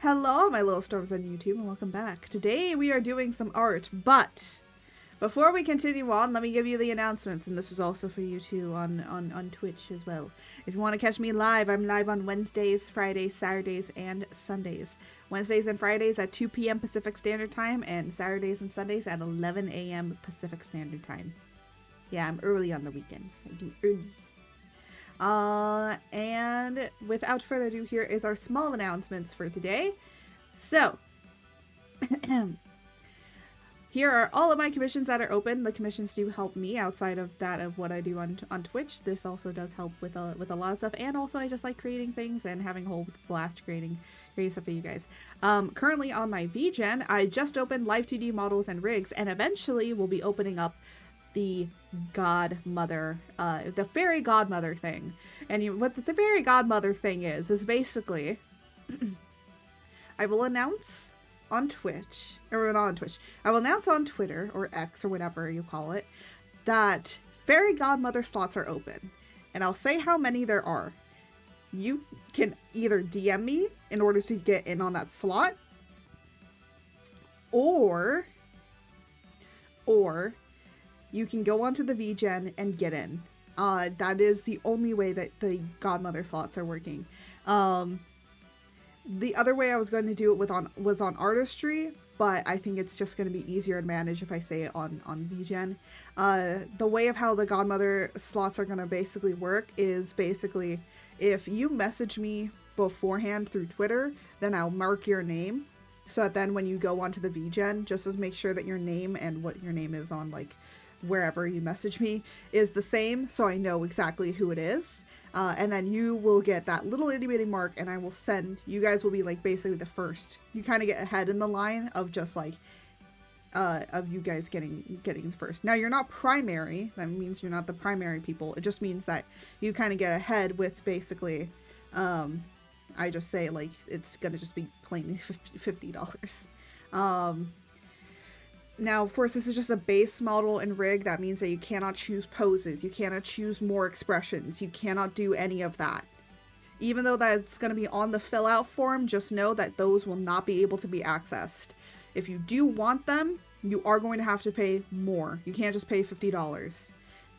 Hello, my little storms on YouTube, and welcome back. Today we are doing some art, but before we continue on, let me give you the announcements, and this is also for you too on Twitch as well. If you want to catch me live, I'm live on Wednesdays, Fridays, Saturdays, and Sundays. Wednesdays and Fridays at 2 p.m. Pacific Standard Time, and Saturdays and Sundays at 11 a.m. Pacific Standard Time. Yeah, I'm early on the weekends. I do early. And without further ado, here is our small announcements for today. So, here are all of my commissions that are open. The commissions do help me outside of that of what I do on Twitch. This also does help with a lot of stuff, and also I just like creating things and having a whole blast creating stuff for you guys. Currently on my VGen, I just opened Live 2D models and rigs, and eventually we'll be opening up the godmother, the fairy godmother thing. And what the fairy godmother thing is basically I will announce on Twitch, or not on Twitch, I will announce on Twitter or X or whatever you call it, that fairy godmother slots are open, and I'll say how many there are. You can either DM me in order to get in on that slot, or you can go onto the VGen and get in. That is the only way that the godmother slots are working. The other way I was going to do it was on Artistry, but I think it's just going to be easier to manage if I say it on VGen. The way of how the godmother slots are going to basically work is basically if you message me beforehand through Twitter, then I'll mark your name. So that then when you go onto the VGen, just as make sure that your name and what your name is on, like, wherever you message me is the same, so I know exactly who it is. And then you will get that little itty bitty mark, and I will send, you guys will be like basically the first. You kind of get ahead in the line of just like, of you guys getting first. Now you're not primary, that means you're not the primary people. It just means that you kind of get ahead with basically, I just say like, it's gonna just be plain $50. Now, of course, this is just a base model and rig. That means that you cannot choose poses. You cannot choose more expressions. You cannot do any of that. Even though that's going to be on the fill out form, just know that those will not be able to be accessed. If you do want them, you are going to have to pay more. You can't just pay $50.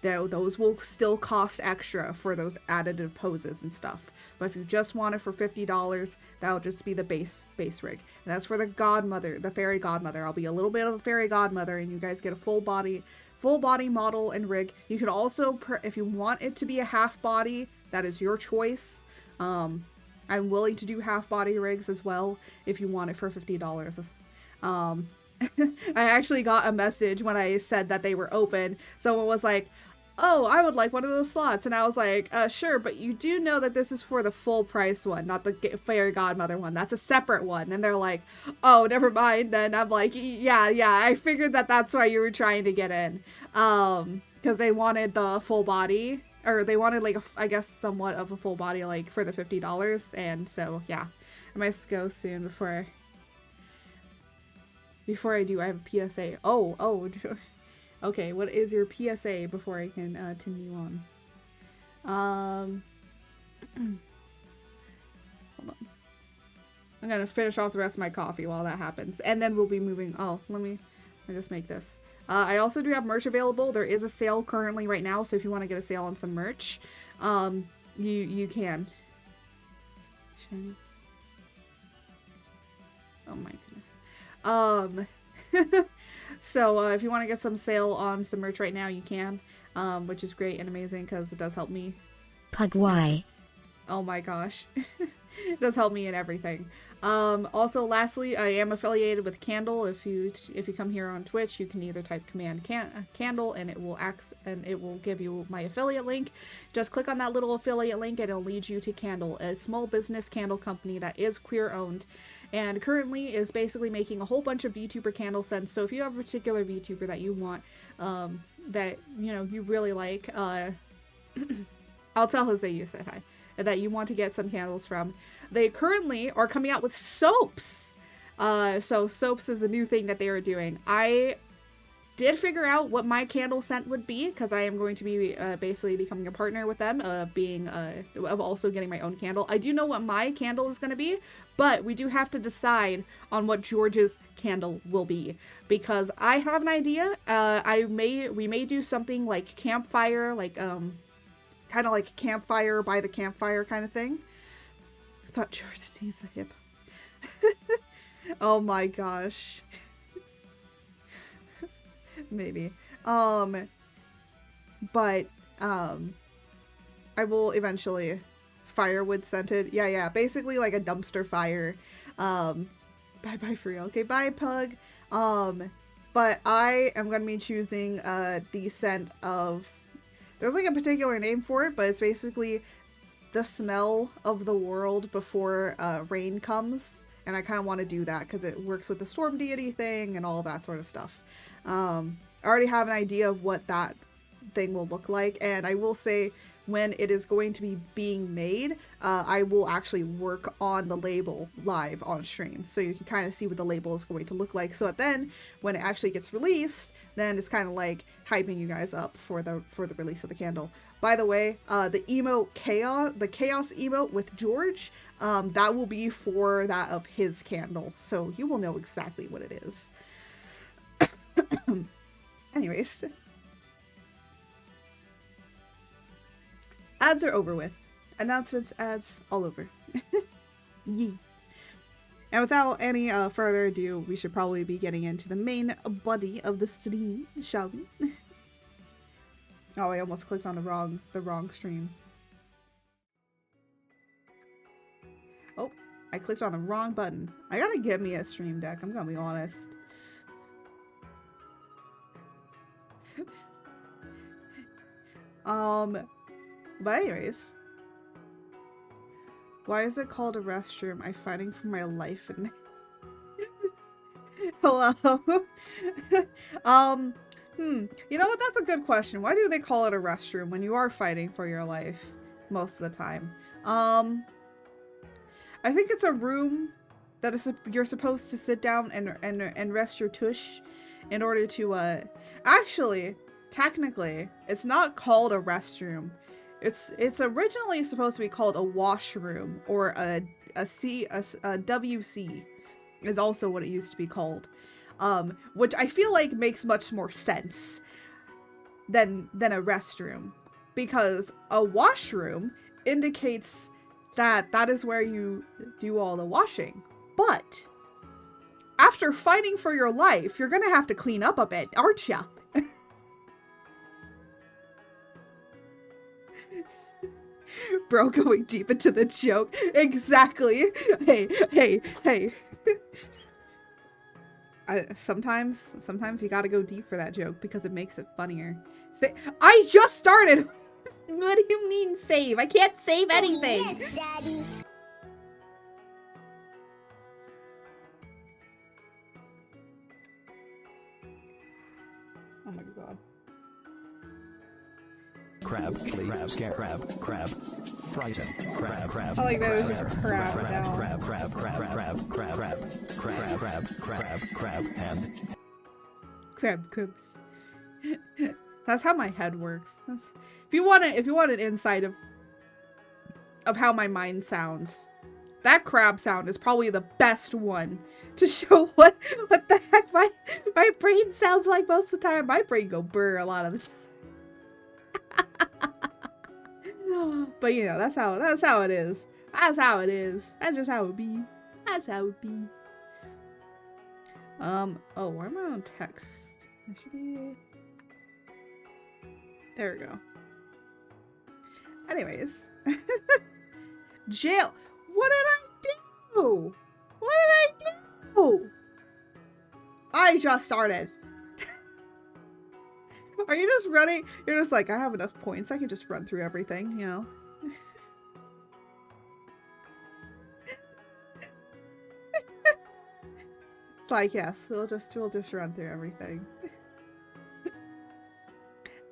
Though those will still cost extra for those additive poses and stuff. But if you just want it for $50, that'll just be the base rig. And that's for the godmother, the fairy godmother. I'll be a little bit of a fairy godmother, and you guys get a full body model and rig. You could also, if you want it to be a half body, that is your choice. I'm willing to do half body rigs as well if you want it for $50. I actually got a message when I said that they were open. Someone was like, oh, I would like one of those slots. And I was like, sure, but you do know that this is for the full price one, not the fairy godmother one. That's a separate one. And they're like, oh, never mind. Then I'm like, yeah, I figured that that's why you were trying to get in. Because they wanted the full body, or they wanted like, I guess somewhat of a full body, like for the $50. And so, yeah, I might go soon before I do. I have a PSA. Oh, okay, what is your PSA before I can continue on? Hold on. I'm gonna finish off the rest of my coffee while that happens, and then we'll be moving. Oh, let me just make this. I also do have merch available. There is a sale currently right now, so if you want to get a sale on some merch, you can. Shiny. Oh my goodness. So if you want to get some sale on some merch right now, you can, which is great and amazing because it does help me. Pug Y. Oh my gosh. It does help me in everything. Also, lastly, I am affiliated with Qandle. If you come here on Twitch, you can either type command Qandle and it will give you my affiliate link. Just click on that little affiliate link and it'll lead you to Qandle, a small business candle company that is queer owned. And currently is basically making a whole bunch of VTuber candle scents. So if you have a particular VTuber that you want, that, you really like, I'll tell Jose you said hi, that you want to get some candles from. They currently are coming out with soaps. So soaps is a new thing that they are doing. I did figure out what my candle scent would be, because I am going to be basically becoming a partner with them, of also getting my own candle. I do know what my candle is going to be, but we do have to decide on what George's candle will be, because I have an idea. We may do something like campfire, like kind of like campfire by the campfire kind of thing. I thought George needs a hip. Oh my gosh. Maybe. But I will eventually firewood scented. Yeah, basically like a dumpster fire. Bye for real. Okay, bye Pug. But I am gonna be choosing the scent of, there's like a particular name for it, but it's basically the smell of the world before rain comes. And I kind of want to do that because it works with the storm deity thing and all that sort of stuff. I already have an idea of what that thing will look like, and I will say when it is going to be being made, I will actually work on the label live on stream, so you can kind of see what the label is going to look like. So then, when it actually gets released, then it's kind of like hyping you guys up for the release of the candle. By the way, the chaos emote with George, that will be for that of his candle, so you will know exactly what it is. Anyways, ads are over with. Announcements, ads, all over. Yee. And without any further ado, we should probably be getting into the main body of the stream, shall we? Oh, I almost clicked on the wrong stream. Oh, I clicked on the wrong button. I gotta get me a stream deck, I'm gonna be honest. But anyways, why is it called a restroom? I'm fighting for my life in hello. You know what, that's a good question. Why do they call it a restroom when you are fighting for your life most of the time? I think it's a room that is you're supposed to sit down and rest your tush in order to actually, technically, it's not called a restroom. It's originally supposed to be called a washroom, or a WC is also what it used to be called. Which I feel like makes much more sense than a restroom, because a washroom indicates that is where you do all the washing. But after fighting for your life, you're gonna have to clean up a bit, aren't ya? Bro going deep into the joke. Exactly. Hey. Sometimes you gotta go deep for that joke because it makes it funnier. I just started! What do you mean save? I can't save anything! Oh, yes, Daddy. Oh my god. Crab, please, crab, frighten, crab. I like that it's just a crab now. Crab, and Crabs. That's how my head works. If you want an insight of how my mind sounds, that crab sound is probably the best one to show what the heck my brain sounds like most of the time. My brain go brr a lot of the time. But you know, that's how it is. That's how it is. That's just how it be. That's how it be. Oh, why am I on text? I should be. There we go. Anyways. Jail. What did I do? What did I do? I just started. Are you just running? You're just like, I have enough points. I can just run through everything, you know? It's like, yes, we'll just run through everything.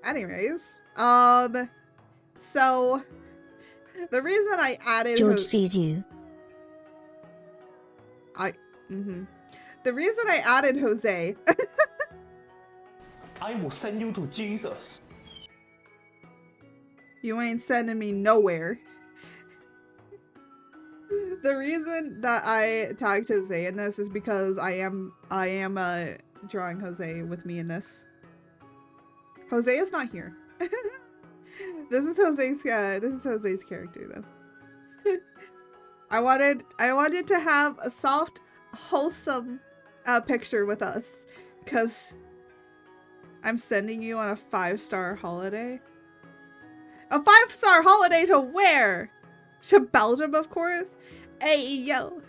Anyways, so the reason I added George sees you. The reason I added Jose I will send you to Jesus. You ain't sending me nowhere. The reason that I tagged Jose in this is because I am drawing Jose with me in this. Jose is not here. This is Jose's character though. I wanted to have a soft, wholesome picture with us, because I'm sending you on a 5-star holiday. A 5-star holiday to where? To Belgium, of course. Hey, yo.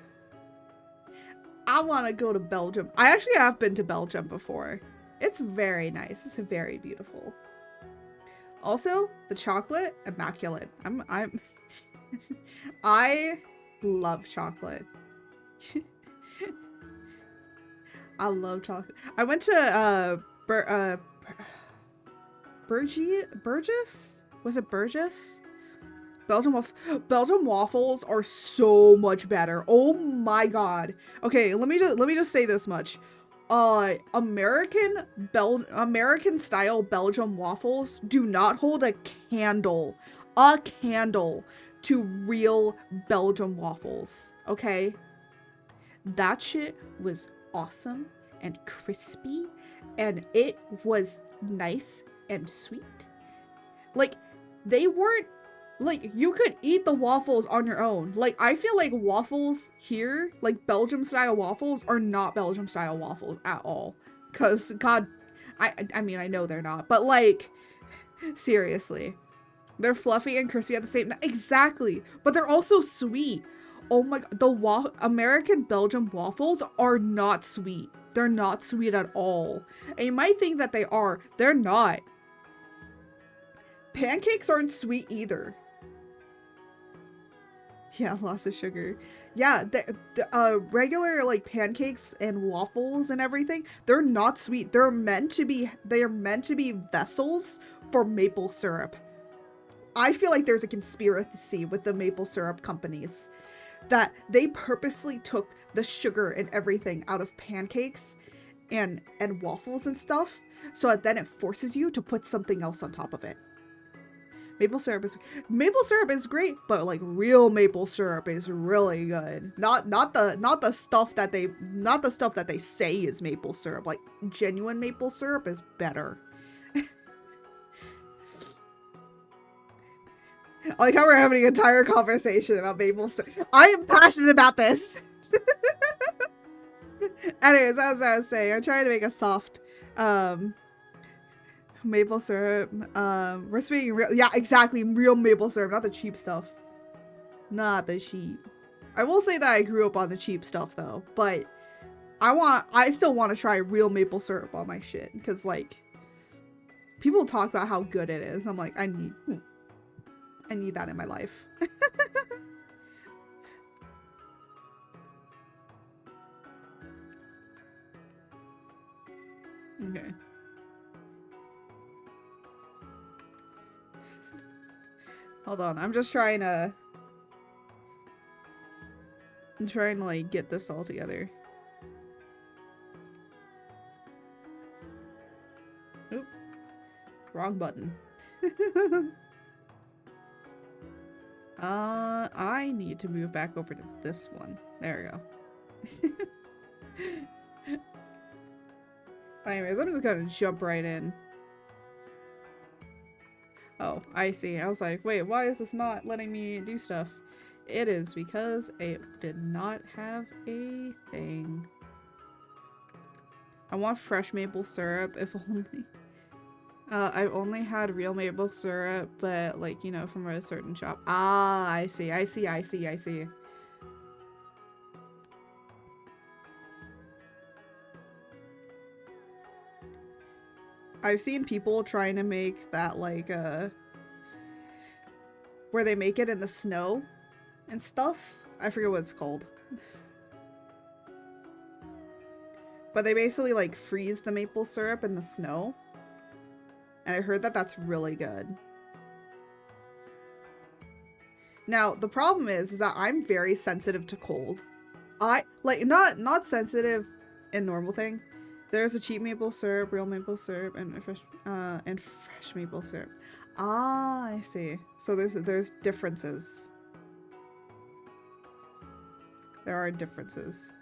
I want to go to Belgium. I actually have been to Belgium before. It's very nice. It's very beautiful. Also, the chocolate, immaculate. I love chocolate. I love chocolate. I went to Burgess? Was it Burgess? Belgium waffles are so much better. Oh my god. Okay, let me just say this much. American style Belgium waffles do not hold a candle to real Belgium waffles. Okay? That shit was awesome and crispy, and it was nice and sweet. Like, they weren't, like, you could eat the waffles on your own. Like, I feel like waffles here, like Belgium style waffles, are not Belgium style waffles at all. Cause god, I mean, I know they're not, but like, seriously. They're fluffy and crispy at the same time. Exactly. But they're also sweet. Oh my god, the American Belgium waffles are not sweet. They're not sweet at all. And you might think that they are. They're not. Pancakes aren't sweet either. Yeah, lots of sugar. Yeah, the regular like pancakes and waffles and everything, they're not sweet. They are meant to be vessels for maple syrup. I feel like there's a conspiracy with the maple syrup companies that they purposely took the sugar and everything out of pancakes and waffles and stuff, so that then it forces you to put something else on top of it. Maple syrup is great, but like real maple syrup is really good. Not the stuff that they say is maple syrup. Like genuine maple syrup is better. I like how we're having an entire conversation about maple syrup. I am passionate about this. Anyways, as I was saying, I'm trying to make a soft maple syrup. We're speaking real, yeah, exactly, real maple syrup, not the cheap stuff. Not the cheap. I will say that I grew up on the cheap stuff though, but I still want to try real maple syrup on my shit, because like people talk about how good it is. I'm like, I need that in my life. Okay. Hold on, I'm trying to like get this all together. Oop. Wrong button. I need to move back over to this one. There we go. Anyways, I'm just gonna jump right in. Oh, I see. I was like, wait, why is this not letting me do stuff? It is because it did not have a thing. I want fresh maple syrup, if only. I've only had real maple syrup, but like, you know, from a certain shop. Ah, I see. I've seen people trying to make that like where they make it in the snow and stuff. I forget what it's called. But they basically like freeze the maple syrup in the snow. And I heard that that's really good. Now, the problem is that I'm very sensitive to cold. I like not sensitive in normal thing. There's a cheap maple syrup, real maple syrup, and fresh maple syrup. Ah, I see. So there's differences. There are differences.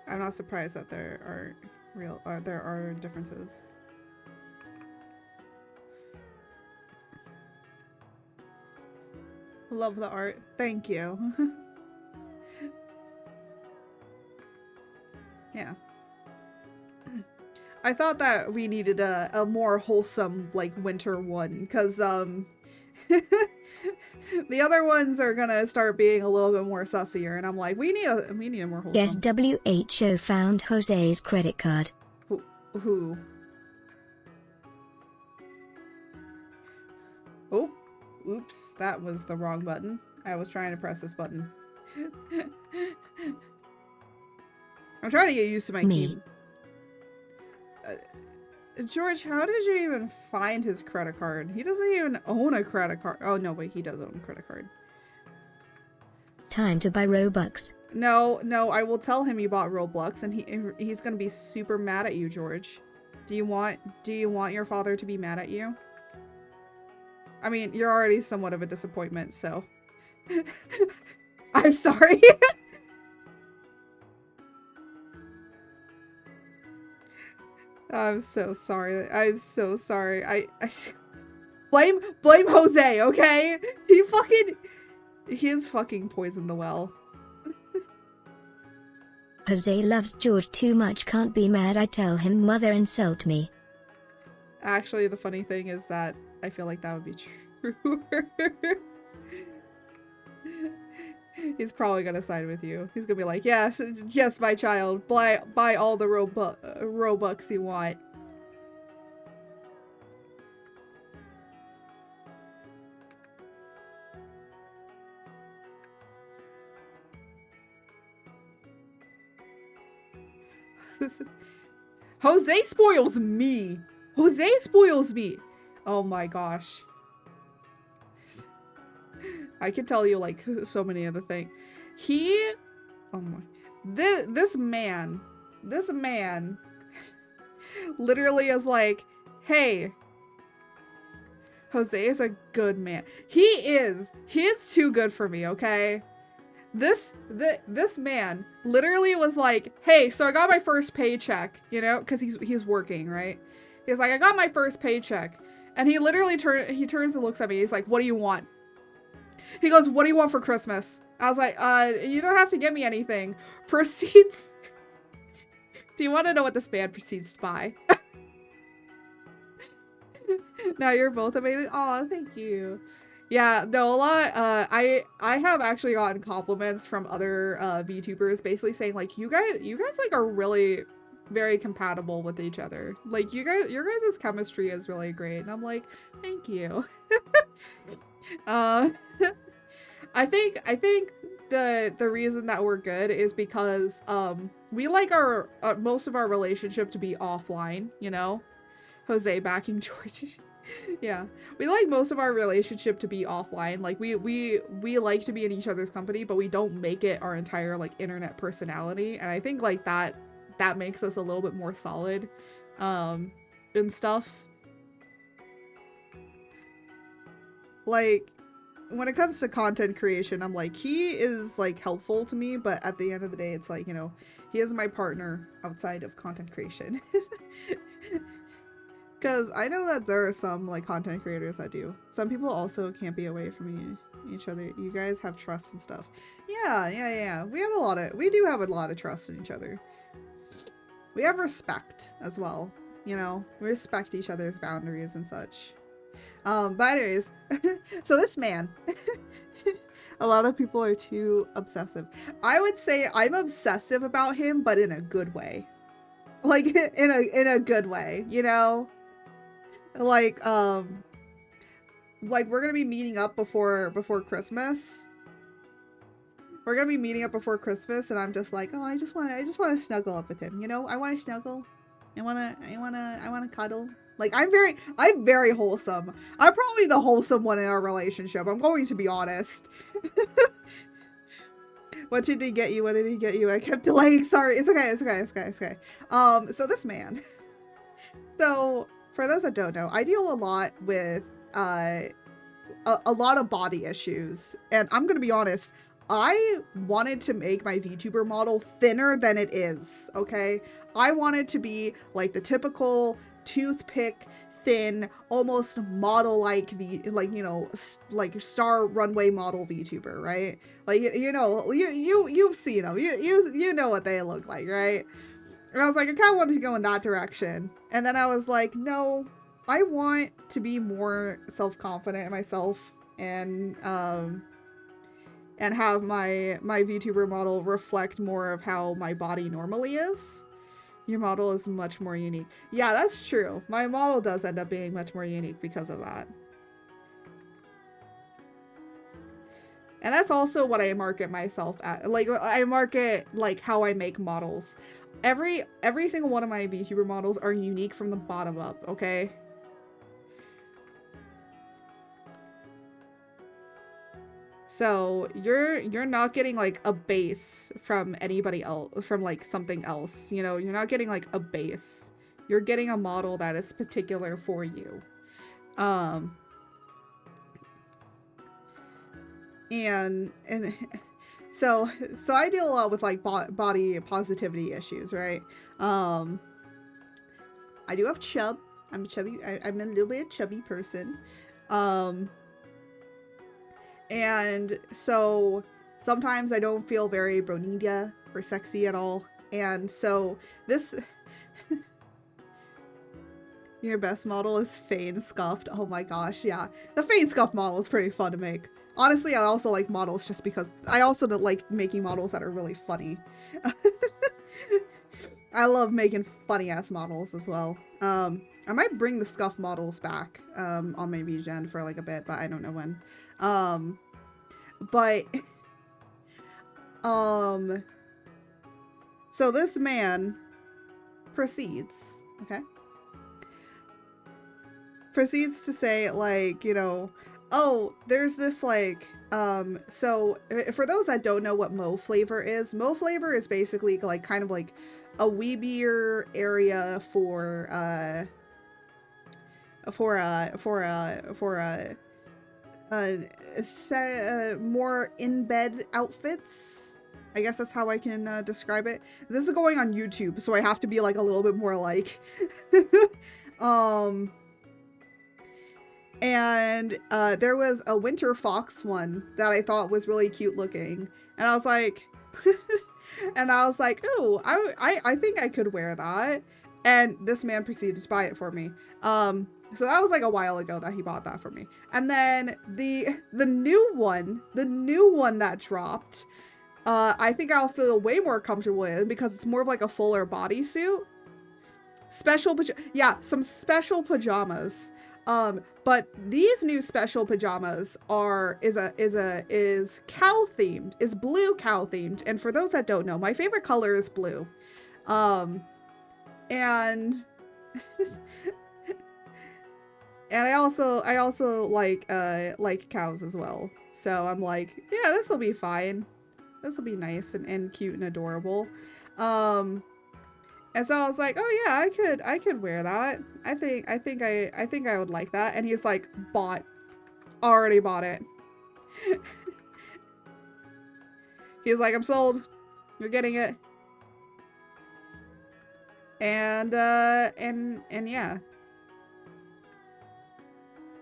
I'm not surprised that there are differences. Love the art. Thank you. Yeah. I thought that we needed a more wholesome, like, winter one, because, the other ones are gonna start being a little bit more sussier, and I'm like, we need a more wholesome. Yes, WHO found Jose's credit card. Who? Oh, oops, that was the wrong button. I was trying to press this button. I'm trying to get used to my key. George, how did you even find his credit card? He doesn't even own a credit card. Oh, no, wait, he does own a credit card. Time to buy Robux. No, I will tell him you bought Roblox, and he's gonna be super mad at you, George. Do you want your father to be mad at you? I mean, you're already somewhat of a disappointment, so... I'm sorry. I'm so sorry. I'm so sorry. I blame Jose, okay? He has fucking poisoned the well. Jose loves George too much, can't be mad. I tell him mother insult me. Actually, the funny thing is that I feel like that would be true. He's probably gonna side with you. He's gonna be like, yes, my child, buy all the Robux you want. Jose spoils me. Jose spoils me. Oh my gosh. I can tell you like so many other things. Oh my, this man literally is like, hey, Jose is a good man. He is too good for me, okay? This man literally was like, hey, so I got my first paycheck, you know, because he's working, right? He's like, I got my first paycheck. And he literally turns and looks at me. He's like, what do you want? He goes, what do you want for Christmas? I was like, you don't have to get me anything. Proceeds. Do you want to know what this man proceeds to buy? Now you're both amazing. Oh, thank you. Yeah, no, a lot. I have actually gotten compliments from other VTubers basically saying like, you guys like are really very compatible with each other. Like your guys' chemistry is really great. And I'm like, thank you. I think the reason that we're good is because we like our most of our relationship to be offline, you know? Jose backing George. Yeah, we like most of our relationship to be offline. Like we like to be in each other's company, but we don't make it our entire like internet personality. And I think like that makes us a little bit more solid and stuff. Like when it comes to content creation, I'm like, he is like helpful to me, but at the end of the day, it's like, you know, he is my partner outside of content creation. Because I know that there are some like content creators that do. Some people also can't be away from each other. You guys have trust and stuff. Yeah. We do have a lot of trust in each other. We have respect as well. You know, we respect each other's boundaries and such. But anyways, so this man, a lot of people are too obsessive. I would say I'm obsessive about him, but in a good way. Like in a good way, you know? Like we're gonna be meeting up before Christmas. We're gonna be meeting up before Christmas, and I'm just like, oh, I just want to snuggle up with him, you know? I want to snuggle. I want to cuddle. Like I'm very wholesome. I'm probably the wholesome one in our relationship. I'm going to be honest. What did he get you? What did he get you? I kept delaying. Sorry. It's okay. It's okay. It's okay. It's okay. So this man. So for those that don't know, I deal a lot with a lot of body issues, and I'm gonna be honest. I wanted to make my VTuber model thinner than it is. Okay, I wanted to be like the typical toothpick thin, almost model-like like star runway model VTuber, right? Like, you've seen them, you know what they look like, right? And I was like, I kind of wanted to go in that direction, and then I was like, no, I want to be more self-confident in myself, and have my VTuber model reflect more of how my body normally is. Your model is much more unique. Yeah, that's true. My model does end up being much more unique because of that. And that's also what I market myself at. Like, I market, like, how I make models. Every single one of my VTuber models are unique from the bottom up, okay? So you're not getting like a base from anybody else, from like something else, you know, you're not getting like a base. You're getting a model that is particular for you. And so I deal a lot with like body positivity issues, right? I do have chub. I'm a chubby, I'm a little bit chubby person. And so sometimes I don't feel very bonita or sexy at all. And so this your best model is Fane Scuffed. Oh my gosh, yeah. The Fane Scuffed model is pretty fun to make. Honestly, I also like models just because I also like making models that are really funny. I love making funny ass models as well. I might bring the Scuff models back on my VGen for like a bit, but I don't know when. So this man proceeds, okay? Proceeds to say, like, you know, oh, there's this, like, so for those that don't know what Mo Flavor is basically, like, kind of like a weebier area for more in-bed outfits. I guess that's how I can describe it. This is going on YouTube, so I have to be like a little bit more like and there was a Winter Fox one that I thought was really cute looking, and I was like oh, I think I could wear that, and this man proceeded to buy it for me. So that was like a while ago that he bought that for me. And then the new one that dropped, I think I'll feel way more comfortable in because it's more of like a fuller bodysuit. Some special pajamas. But these new special pajamas is cow themed, is blue cow themed. And for those that don't know, my favorite color is blue. And and I also like cows as well. So I'm like, yeah, this will be fine. This will be nice and cute and adorable. And so I was like, oh yeah, I could wear that. I think I would like that. And he's like, already bought it. He's like, I'm sold. You're getting it. And yeah.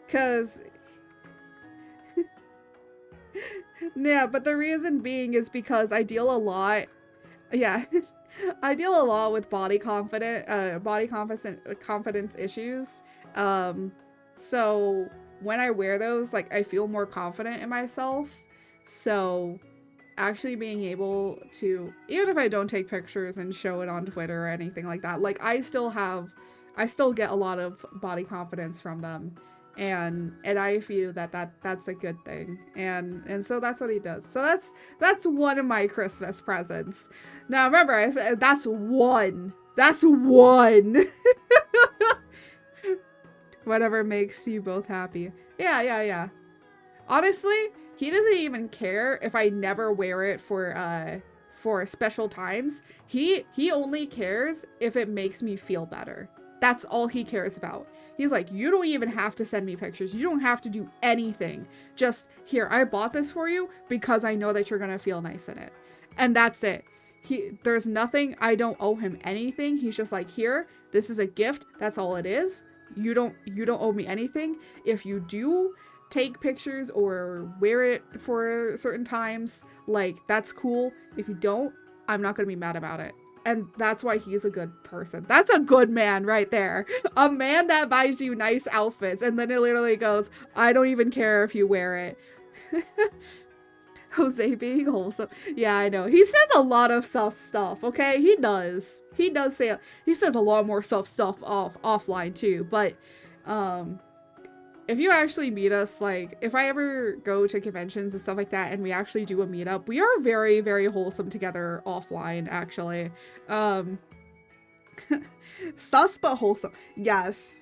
Cause yeah, but the reason being is because I deal a lot, yeah, I deal a lot with body confidence issues. So when I wear those, like, I feel more confident in myself. So actually being able to, even if I don't take pictures and show it on Twitter or anything like that, like, I still get a lot of body confidence from them. And I feel that's a good thing, and so that's what he does. So that's one of my Christmas presents. Now remember, I said that's one. Whatever makes you both happy. Yeah. Honestly, he doesn't even care if I never wear it for special times. He only cares if it makes me feel better. That's all he cares about. He's like, you don't even have to send me pictures. You don't have to do anything. Just, here, I bought this for you because I know that you're gonna feel nice in it. And that's it. There's nothing, I don't owe him anything. He's just like, here, this is a gift. That's all it is. You don't owe me anything. If you do take pictures or wear it for certain times, like, that's cool. If you don't, I'm not gonna be mad about it. And that's why he's a good person. That's a good man right there. A man that buys you nice outfits and then it literally goes, I don't even care if you wear it. Jose being wholesome. Yeah, I know. He says a lot of stuff, okay? He does. He says a lot more stuff offline too. But if you actually meet us, like, if I ever go to conventions and stuff like that and we actually do a meetup, we are very, very wholesome together offline, actually. Sus but wholesome. Yes.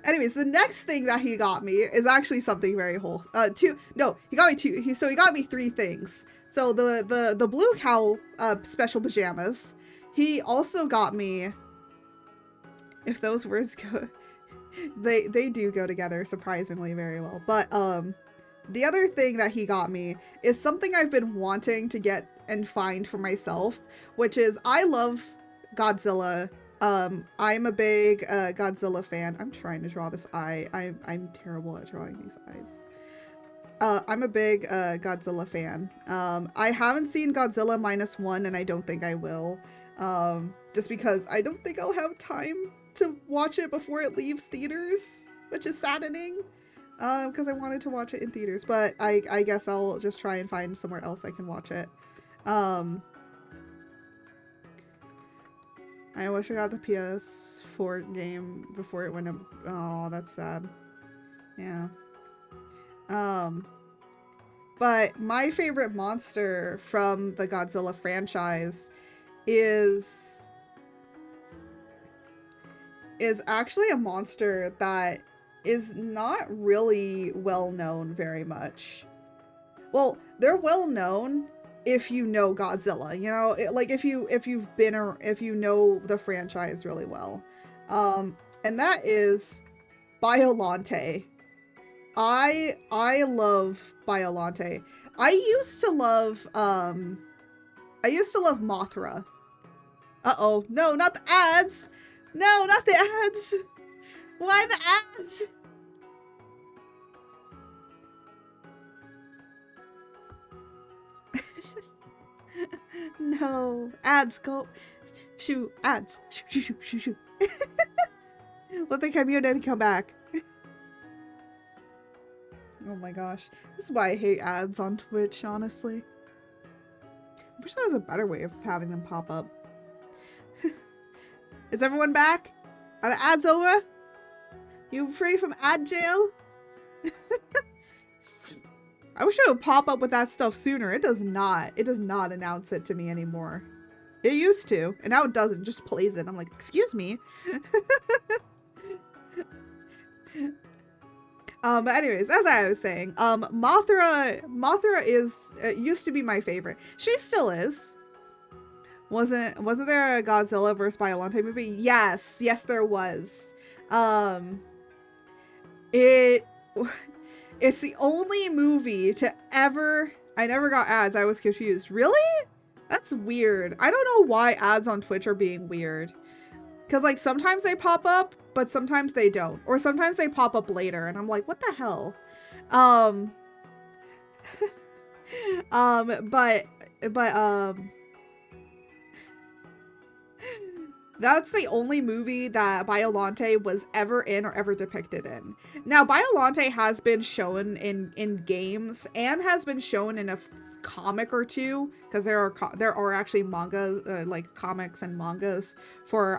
Anyways, the next thing that he got me is actually something very wholesome. He got me two. He got me three things. So the blue cow special pajamas. He also got me, if those words go, they do go together surprisingly very well. But the other thing that he got me is something I've been wanting to get and find for myself, which is, I love Godzilla. I'm a big Godzilla fan. I'm trying to draw this eye. I'm terrible at drawing these eyes. I'm a big Godzilla fan. I haven't seen Godzilla -1 and I don't think I will. Just because I don't think I'll have time to watch it before it leaves theaters, which is saddening. Because I wanted to watch it in theaters, but I guess I'll just try and find somewhere else I can watch it. I wish I got the PS4 game before it went up. Oh, that's sad. Yeah. But my favorite monster from the Godzilla franchise is actually a monster that is not really well known very much. Well, they're well known if you know Godzilla, you know, like if you know the franchise really well. And that is Biollante. I love Biollante. I used to love Mothra. Uh-oh. No, not the ads. No, not the ads. Why the ads? No. Ads, go. Shoot. Ads. Shoot. Let the community come back. Oh my gosh. This is why I hate ads on Twitch, honestly. I wish there was a better way of having them pop up. Is everyone back? Are the ads over? You free from ad jail? I wish it would pop up with that stuff sooner. It does not. It does not announce it to me anymore. It used to, and now it doesn't. It just plays it. I'm like, excuse me. But anyways, as I was saying, Mothra used to be my favorite. She still is. Wasn't there a Godzilla vs. Biollante movie? Yes, there was. It's the only movie to ever. I never got ads. I was confused. Really? That's weird. I don't know why ads on Twitch are being weird. Because, like, sometimes they pop up, but sometimes they don't. Or sometimes they pop up later, and I'm like, what the hell? That's the only movie that Biollante was ever in or ever depicted in. Now, Biollante has been shown in games and has been shown in a comic or two, because there are actually mangas, like comics and mangas for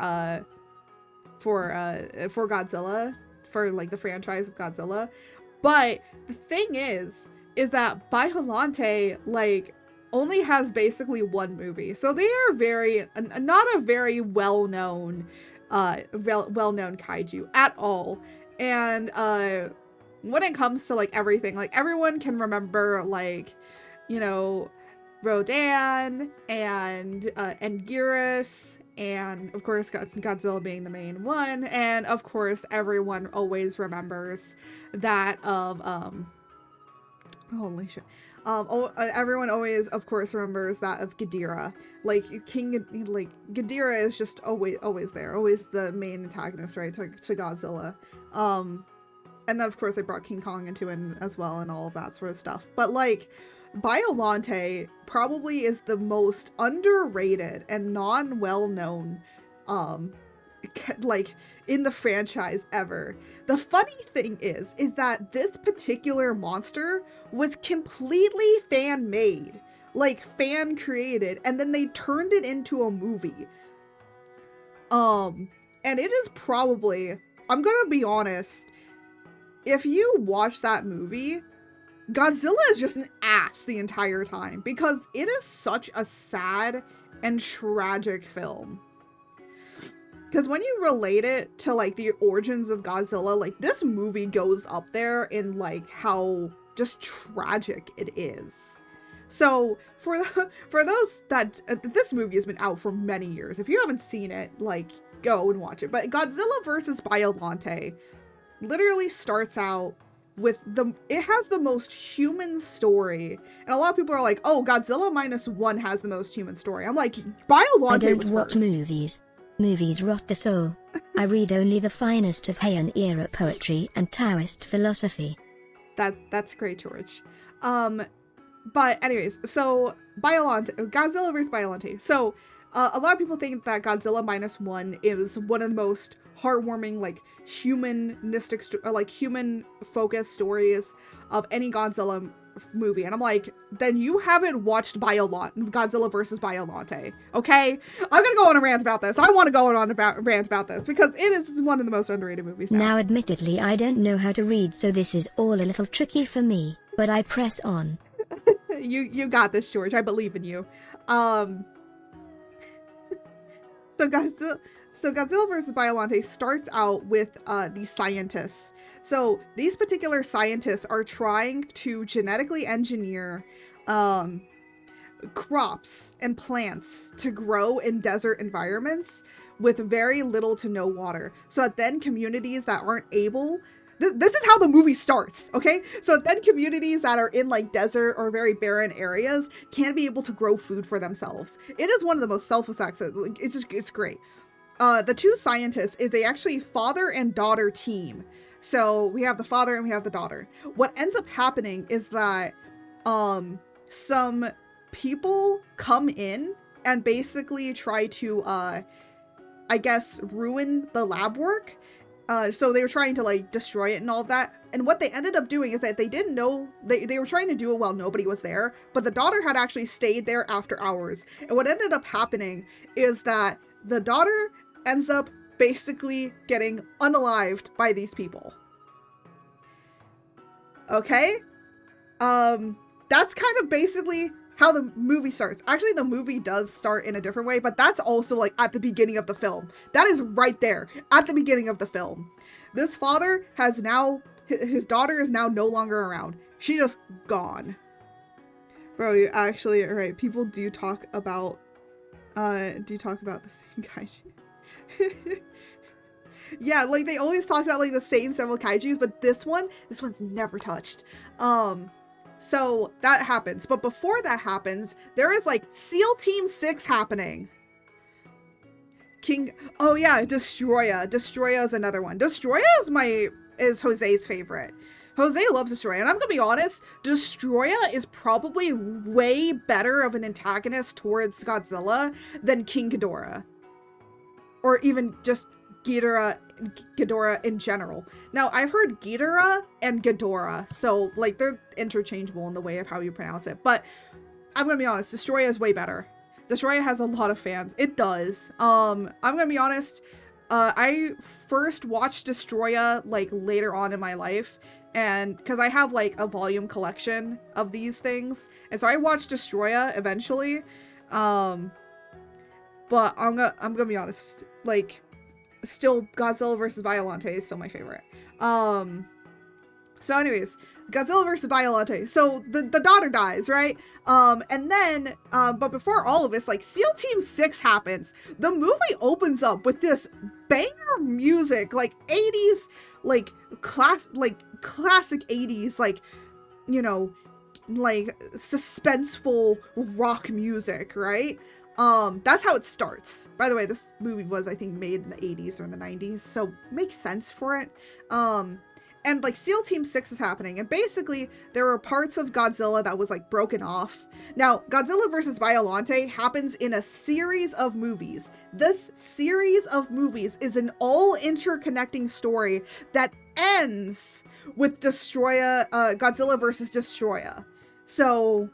Godzilla, for like the franchise of Godzilla. But the thing is that Biollante, like, only has basically one movie, so they are not a very well-known kaiju at all. And when it comes to, like, everything, like, everyone can remember, like, you know, Rodan and Gearus, and of course Godzilla being the main one, and of course everyone always remembers that of holy shit. Everyone always, of course, remembers that of Ghidorah. Like, Ghidorah is just always there. Always the main antagonist, right, to Godzilla. And then, of course, they brought King Kong into it as well and all of that sort of stuff. But, like, Biollante probably is the most underrated and non-well-known, like, in the franchise ever. The funny thing is that this particular monster was completely fan-made, like fan-created, and then they turned it into a movie. And it is probably, I'm gonna be honest, if you watch that movie, Godzilla is just an ass the entire time, because it is such a sad and tragic film. Because when you relate it to, like, the origins of Godzilla, like, this movie goes up there in, like, how just tragic it is. So, for those that, this movie has been out for many years. If you haven't seen it, like, go and watch it. But Godzilla vs. Biollante literally starts out with it has the most human story. And a lot of people are like, oh, Godzilla -1 has the most human story. I'm like, Biollante was watch first. movies. Movies rot the soul. I read only the finest of Heian era poetry and Taoist philosophy. That's great, George. But anyways, so Godzilla vs. Biollante. So a lot of people think that Godzilla -1 is one of the most heartwarming, like, humanistic, like, human-focused stories of any Godzilla movie. And I'm like, then you haven't watched Godzilla vs. Biollante, okay? I'm gonna go on a rant about this. I want to go on a rant about this because it is one of the most underrated movies Now, admittedly, I don't know how to read, so this is all a little tricky for me, but I press on. You got this, George. I believe in you. So Godzilla vs. Biollante starts out with these scientists. So these particular scientists are trying to genetically engineer crops and plants to grow in desert environments with very little to no water. So that then communities that aren't able... This is how the movie starts, okay? So then communities that are in, like, desert or very barren areas can't be able to grow food for themselves. It is one of the most selfless acts. It's great. The two scientists is a actually father and daughter team. So we have the father and we have the daughter. What ends up happening is that some people come in and basically try to, I guess, ruin the lab work. So they were trying to, like, destroy it and all of that. And what they ended up doing is that they didn't know, they were trying to do it while nobody was there, but the daughter had actually stayed there after hours. And what ended up happening is that the daughter ends up basically getting unalived by these people. Okay? That's kind of basically how the movie starts. Actually, the movie does start in a different way, but that's also, like, at the beginning of the film. That is right there at the beginning of the film. This father has now, his daughter is now no longer around. She's just gone. Bro, you actually are right. People do talk about the same kaiju. Yeah, like, they always talk about, like, the same several kaijus, but this one's never touched. So that happens. But before that happens, there is, like, SEAL Team 6 happening. Oh yeah, Destroya. Destroya is another one. Destroya is Jose's favorite. Jose loves Destroya, and I'm gonna be honest, Destroya is probably way better of an antagonist towards Godzilla than King Ghidorah. Or even just Ghidorah in general. Now, I've heard Ghidorah and Ghidorah, so, like, they're interchangeable in the way of how you pronounce it, but I'm gonna be honest, Destroya is way better. Destroya has a lot of fans. It does. I'm gonna be honest, I first watched Destroya, like, later on in my life, and because I have, like, a volume collection of these things, and so I watched Destroya eventually, but I'm gonna be honest, like, still Godzilla vs. Biollante is still my favorite. So anyways, Godzilla versus Biollante. So the daughter dies, right? And then, but before all of this, like, SEAL Team 6 happens. The movie opens up with this banger music, like 80s, like classic 80s, like, you know, like suspenseful rock music, right? That's how it starts. By the way, this movie was, I think, made in the 80s or in the 90s, so makes sense for it. And like SEAL Team 6 is happening, and basically there were parts of Godzilla that was like broken off. Now, Godzilla vs. Biollante happens in a series of movies. This series of movies is an all interconnecting story that ends with Godzilla vs. Destroya. So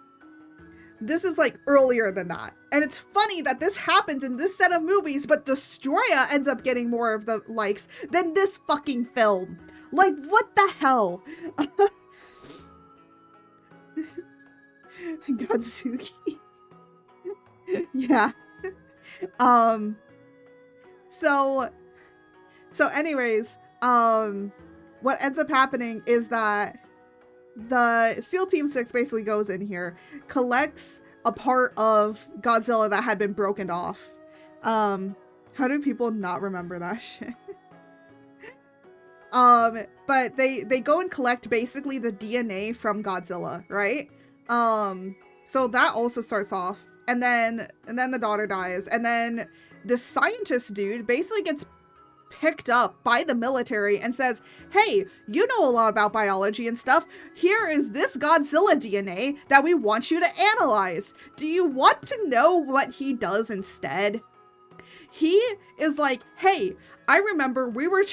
this is like earlier than that. And it's funny that this happens in this set of movies, but Destroya ends up getting more of the likes than this fucking film. Like, what the hell? Godzuki. Yeah. So anyways, what ends up happening is that the SEAL Team 6 basically goes in here, collects a part of Godzilla that had been broken off. How do people not remember that shit? But they go and collect basically the DNA from Godzilla, right? So that also starts off, and then the daughter dies, and then this scientist dude basically gets picked up by the military and says, hey, you know a lot about biology and stuff. Here is this Godzilla DNA that we want you to analyze. Do you want to know what he does instead? He is like, hey, I remember we were,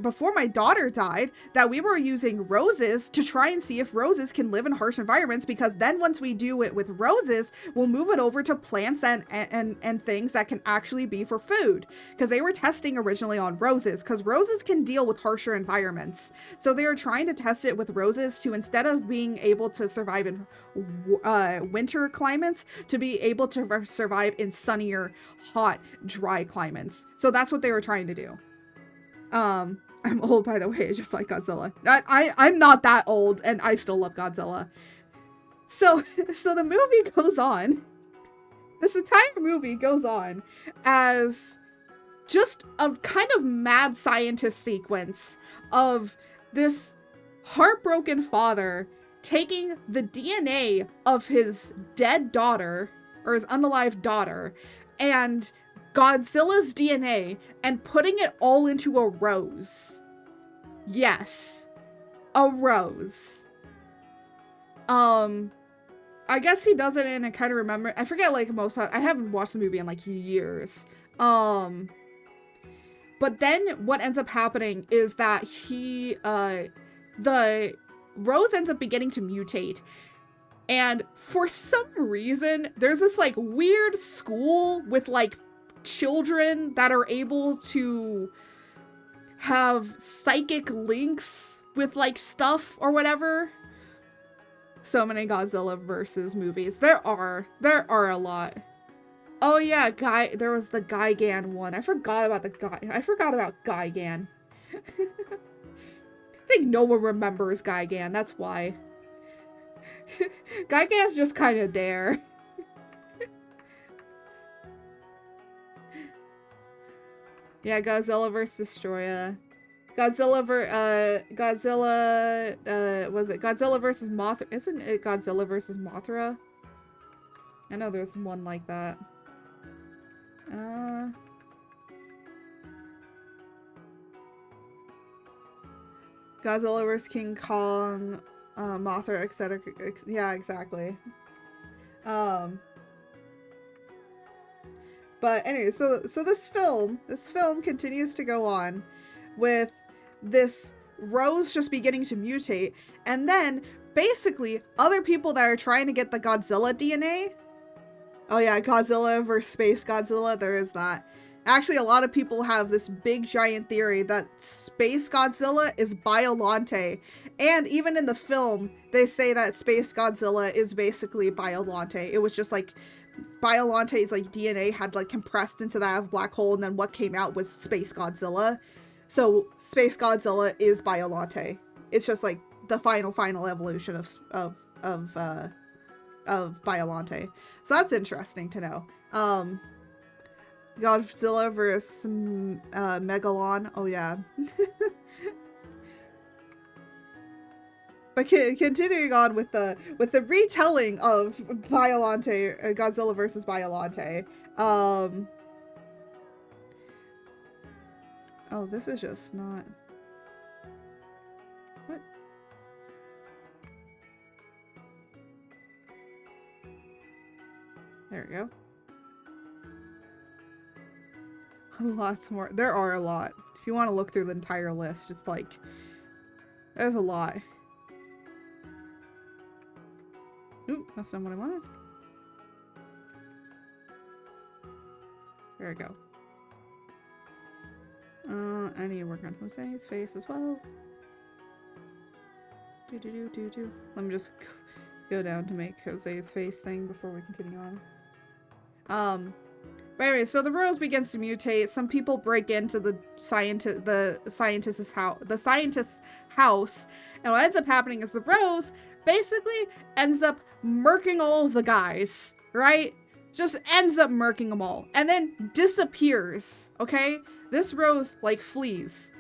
before my daughter died, that we were using roses to try and see if roses can live in harsh environments, because then once we do it with roses, we'll move it over to plants and things that can actually be for food. Because they were testing originally on roses, because roses can deal with harsher environments. So they were trying to test it with roses to, instead of being able to survive in winter climates, to be able to survive in sunnier, hot, dry climates. So that's what they were trying to do. I'm old, by the way, just like Godzilla. I'm not that old, and I still love Godzilla. So the movie goes on. This entire movie goes on as just a kind of mad scientist sequence of this heartbroken father taking the DNA of his dead daughter, or his unalived daughter, and Godzilla's DNA, and putting it all into a rose. Yes. A rose. I guess he does it in, I kind of remember, I forget, like, I haven't watched the movie in, like, years. But then what ends up happening is that the rose ends up beginning to mutate. And for some reason, there's this, like, weird school with, like, children that are able to have psychic links with, like, stuff or whatever. So many Godzilla versus movies. There are a lot. Oh yeah, there was the Gigan one. I forgot about Gigan. I think no one remembers Gigan, that's why. Gigan's just kind of there. Yeah, Godzilla vs. Destroya. Godzilla versus Mothra? Isn't it Godzilla versus Mothra? I know there's one like that. Godzilla vs. King Kong, Mothra, etc. Yeah, exactly. But anyway, so this film continues to go on with this rose just beginning to mutate, and then basically other people that are trying to get the Godzilla DNA. Oh yeah, Godzilla versus Space Godzilla, there is that. Actually, a lot of people have this big giant theory that Space Godzilla is Biollante, and even in the film they say that Space Godzilla is basically Biollante. It was just like Biollante's like DNA had like compressed into that black hole, and then what came out was Space Godzilla. So Space Godzilla is Biollante It's just like the final evolution of Biollante. So that's interesting to know. Godzilla versus Megalon. Oh yeah. But continuing on with the retelling of Biollante, Godzilla versus Biollante. Oh, this is just not. What? There we go. Lots more. There are a lot. If you want to look through the entire list, it's like there's a lot. Ooh, that's not what I wanted. There we go. I need to work on Jose's face as well. Let me just go down to make Jose's face thing before we continue on. But anyway, so the rose begins to mutate. Some people break into the scientist's house, and what ends up happening is the rose basically ends up murking all the guys, right? Just ends up murking them all, and then disappears, okay? This rose, like, flees.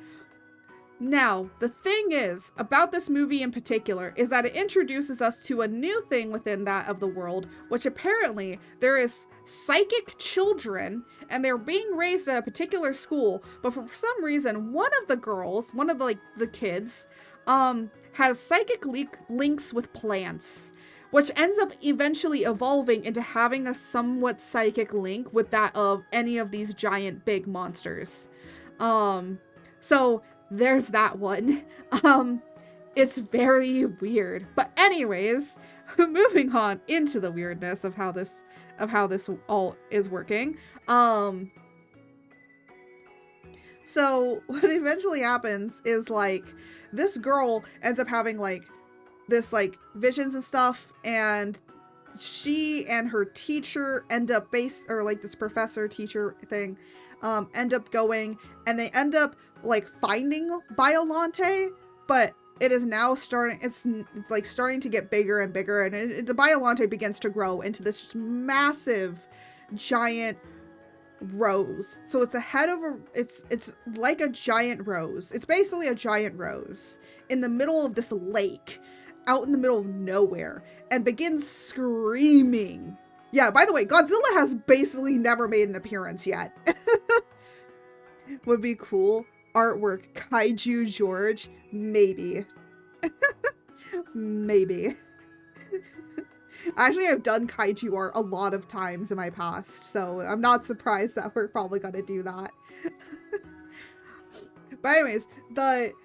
Now, the thing is, about this movie in particular, is that it introduces us to a new thing within that of the world, which apparently there is psychic children, and they're being raised at a particular school, but for some reason, one of the girls, one of the, like, the kids, has psychic links with plants, which ends up eventually evolving into having a somewhat psychic link with that of any of these giant big monsters. So there's that one. It's very weird. But anyways, moving on into the weirdness of how this all is working. So what eventually happens is, like, this girl ends up having, like, this, like, visions and stuff, and she and her teacher end up this professor teacher thing, end up going, and they end up, like, finding Biollante, but it is now starting, it's like starting to get bigger and bigger, and the Biollante begins to grow into this massive, giant rose. So it's a head of it's like a giant rose. It's basically a giant rose in the middle of this lake, out in the middle of nowhere, and begins screaming. Yeah, by the way, Godzilla has basically never made an appearance yet. Would be cool. Artwork, Kaiju George, maybe. Maybe. Actually, I've done kaiju art a lot of times in my past, so I'm not surprised that we're probably gonna do that. But anyways,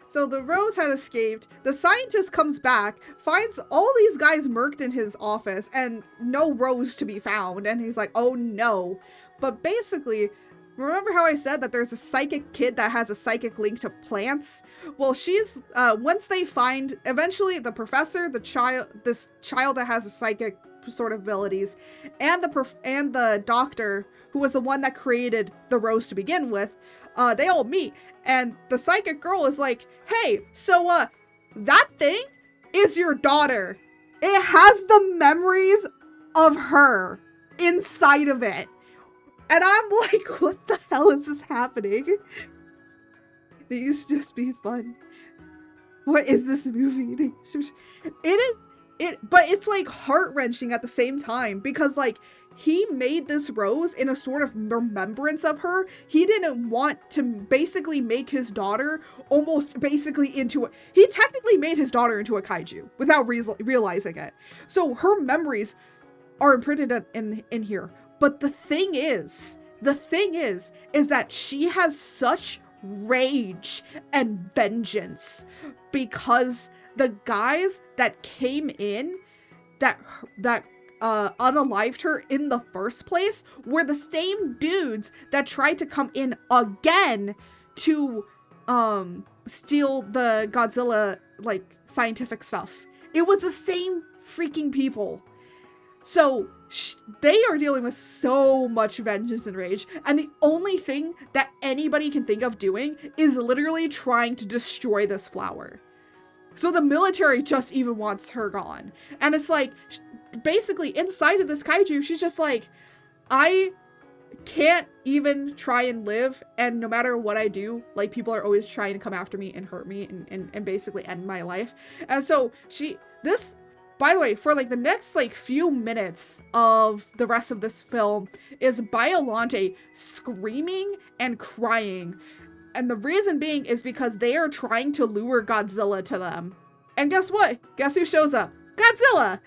so the rose had escaped. The scientist comes back, finds all these guys murked in his office, and no rose to be found, and he's like, oh no. But basically, remember how I said that there's a psychic kid that has a psychic link to plants? Well, she's, once they find, eventually the professor, this child that has a psychic sort of abilities, and the doctor, who was the one that created the rose to begin with, they all meet, and the psychic girl is like, hey, so, that thing is your daughter. It has the memories of her inside of it. And I'm like, what the hell is this happening? These just be fun. What is this movie? But it's like heart-wrenching at the same time, because like he made this rose in a sort of remembrance of her. He didn't want to basically make his daughter almost basically he technically made his daughter into a kaiju without realizing it. So her memories are imprinted in here. But the thing is that she has such rage and vengeance because the guys that came in that unalived her in the first place were the same dudes that tried to come in again to steal the Godzilla like scientific stuff. It was the same freaking people. So they are dealing with so much vengeance and rage, and the only thing that anybody can think of doing is literally trying to destroy this flower. So the military just even wants her gone. And it's like, basically inside of this kaiju, she's just like, I can't even try and live, and no matter what I do, like, people are always trying to come after me and hurt me and basically end my life. And so this, by the way, for like the next like few minutes of the rest of this film is Biollante screaming and crying. And the reason being is because they are trying to lure Godzilla to them. And guess what? Guess who shows up? Godzilla!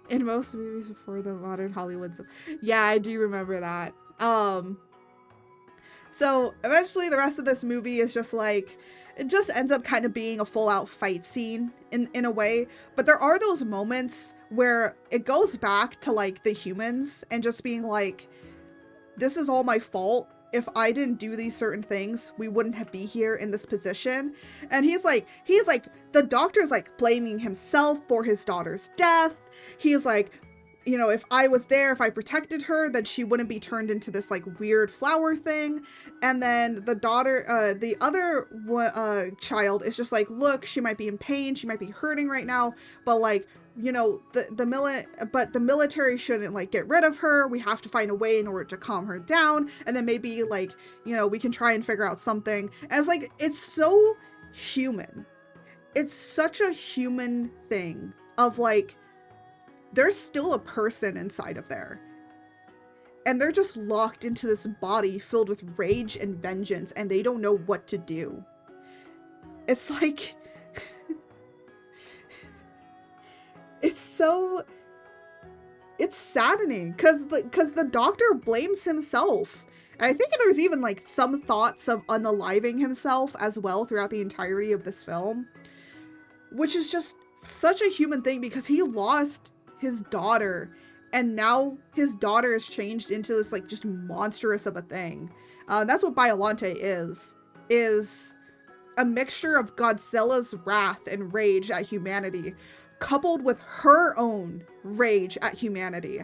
In most movies before the modern Hollywood. Yeah, I do remember that. So eventually the rest of this movie is just like, it just ends up kind of being a full out fight scene in a way. But there are those moments where it goes back to like the humans and just being like, this is all my fault. If I didn't do these certain things, we wouldn't be here in this position. And he's like, the doctor's like blaming himself for his daughter's death. He's like, you know, if I was there, if I protected her, then she wouldn't be turned into this like weird flower thing. And then the daughter, the other child is just like, look, she might be in pain. She might be hurting right now. But like, you know, the military shouldn't like get rid of her. We have to find a way in order to calm her down. And then maybe like, you know, we can try and figure out something. And it's like, it's so human. It's such a human thing of like, there's still a person inside of there. And they're just locked into this body filled with rage and vengeance, and they don't know what to do. It's like, it's saddening because the doctor blames himself. And I think there's even like some thoughts of unaliving himself as well throughout the entirety of this film, which is just such a human thing because he lost his daughter, and now his daughter is changed into this like just monstrous of a thing. That's what Biollante is a mixture of Godzilla's wrath and rage at humanity coupled with her own rage at humanity.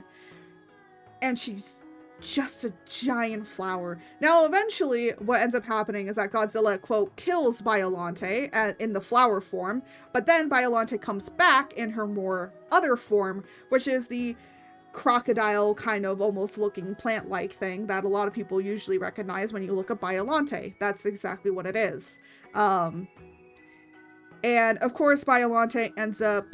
And she's just a giant flower. Now, eventually, what ends up happening is that Godzilla, quote, kills Biollante in the flower form, but then Biollante comes back in her more other form, which is the crocodile kind of almost looking plant-like thing that a lot of people usually recognize when you look at Biollante. That's exactly what it is. And of course, Biollante ends up,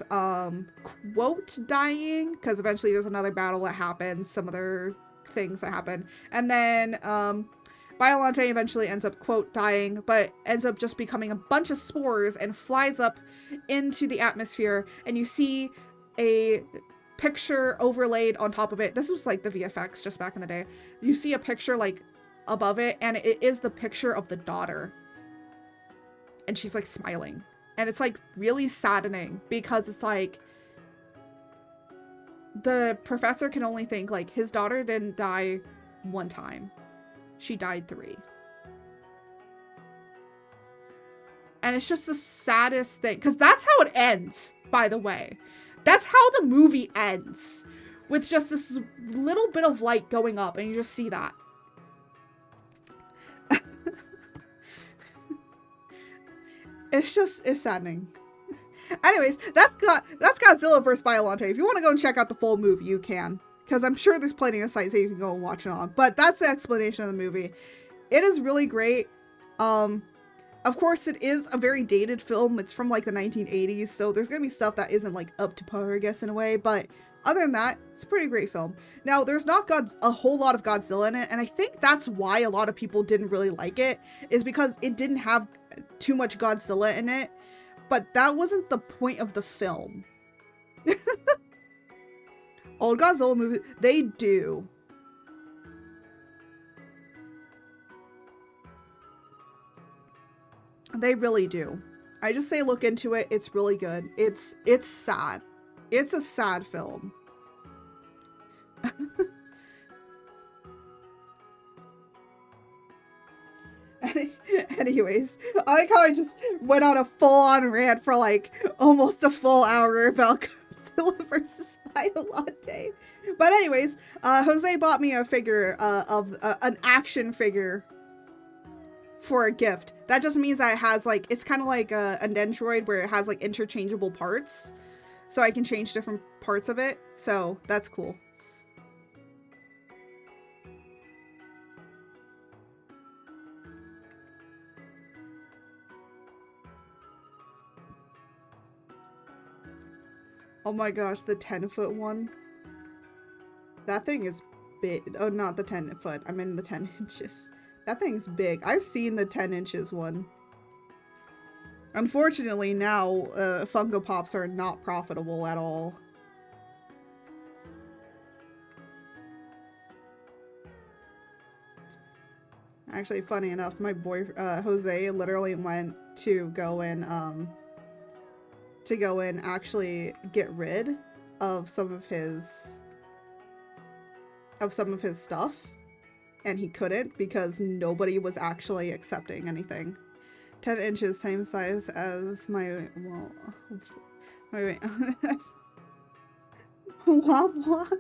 quote, dying, because eventually there's another battle that happens, some other things that happen. And then, Biollante eventually ends up, quote, dying, but ends up just becoming a bunch of spores and flies up into the atmosphere. And you see a picture overlaid on top of it. This was like the VFX just back in the day. You see a picture like above it, and it is the picture of the daughter. And she's like smiling. And it's like really saddening because it's like the professor can only think like his daughter didn't die one time. She died 3. And it's just the saddest thing because that's how it ends, by the way. That's how the movie ends, with just this little bit of light going up and you just see that. It's saddening. Anyways, that's Godzilla vs. Biollante. If you want to go and check out the full movie, you can. Because I'm sure there's plenty of sites that you can go and watch it on. But that's the explanation of the movie. It is really great. Of course, it is a very dated film. It's from like the 1980s. So there's going to be stuff that isn't like up to par, I guess, in a way. But other than that, it's a pretty great film. Now, there's not a whole lot of Godzilla in it. And I think that's why a lot of people didn't really like it. Is because it didn't have too much Godzilla in it. But that wasn't the point of the film. Old Godzilla movies, they do. They really do. I just say look into it. It's really good. It's sad. It's a sad film. Anyways, I like how I just went on a full-on rant for like almost a full hour about Godzilla versus Biollante. But anyways, Jose bought me a figure of an action figure for a gift. That just means that it has like, it's kind of like an Android where it has like interchangeable parts. So I can change different parts of it. So that's cool. Oh my gosh, the 10-foot one. That thing is big. Oh, not the 10-foot. I mean the 10 inches. That thing's big. I've seen the 10 inches one. Unfortunately, now Funko Pops are not profitable at all. Actually, funny enough, my boy Jose literally went to go and actually get rid of some of his stuff, and he couldn't because nobody was actually accepting anything. 10 inches, same size as my, well, wait. What?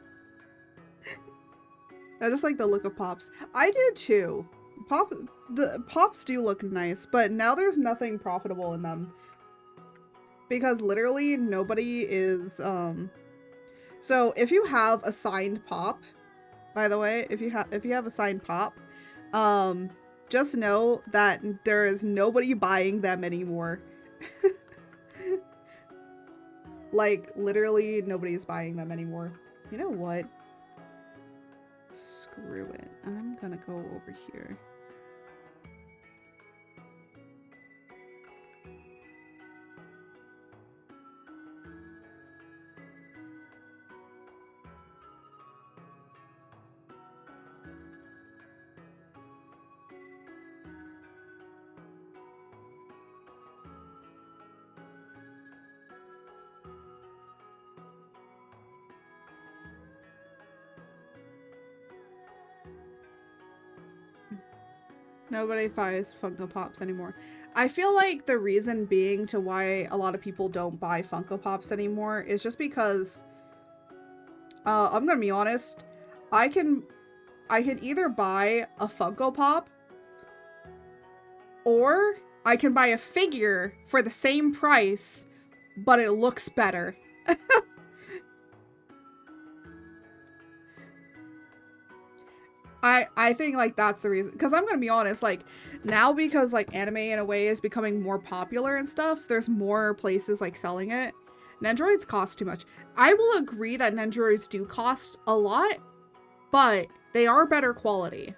I just like the look of Pops. I do too. The Pops do look nice, but now there's nothing profitable in them. Because literally nobody is, so if you have a signed Pop, by the way, if you have a signed Pop, just know that there is nobody buying them anymore. Like, literally nobody's buying them anymore. You know what? Screw it. I'm gonna go over here. Nobody buys Funko Pops anymore. I feel like the reason being to why a lot of people don't buy Funko Pops anymore is just because, I'm gonna be honest, I can either buy a Funko Pop or I can buy a figure for the same price, but it looks better. I think like that's the reason, because I'm gonna be honest, like now because like anime in a way is becoming more popular and stuff, there's more places like selling it. Nendoroids cost too much. I will agree that Nendoroids do cost a lot, but they are better quality.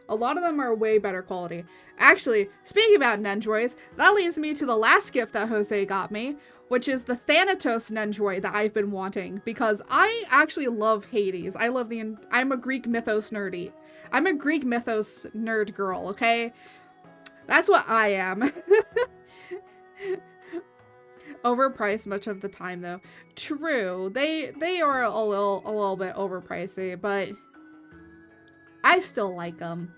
A lot of them are way better quality. Actually, speaking about Nendoroids, that leads me to the last gift that Jose got me, which is the Thanatos Nendoroid that I've been wanting, because I actually love Hades. I'm a Greek mythos nerdy. I'm a Greek mythos nerd girl, okay? That's what I am. Overpriced much of the time though. True, they are a little bit overpricey, but I still like them.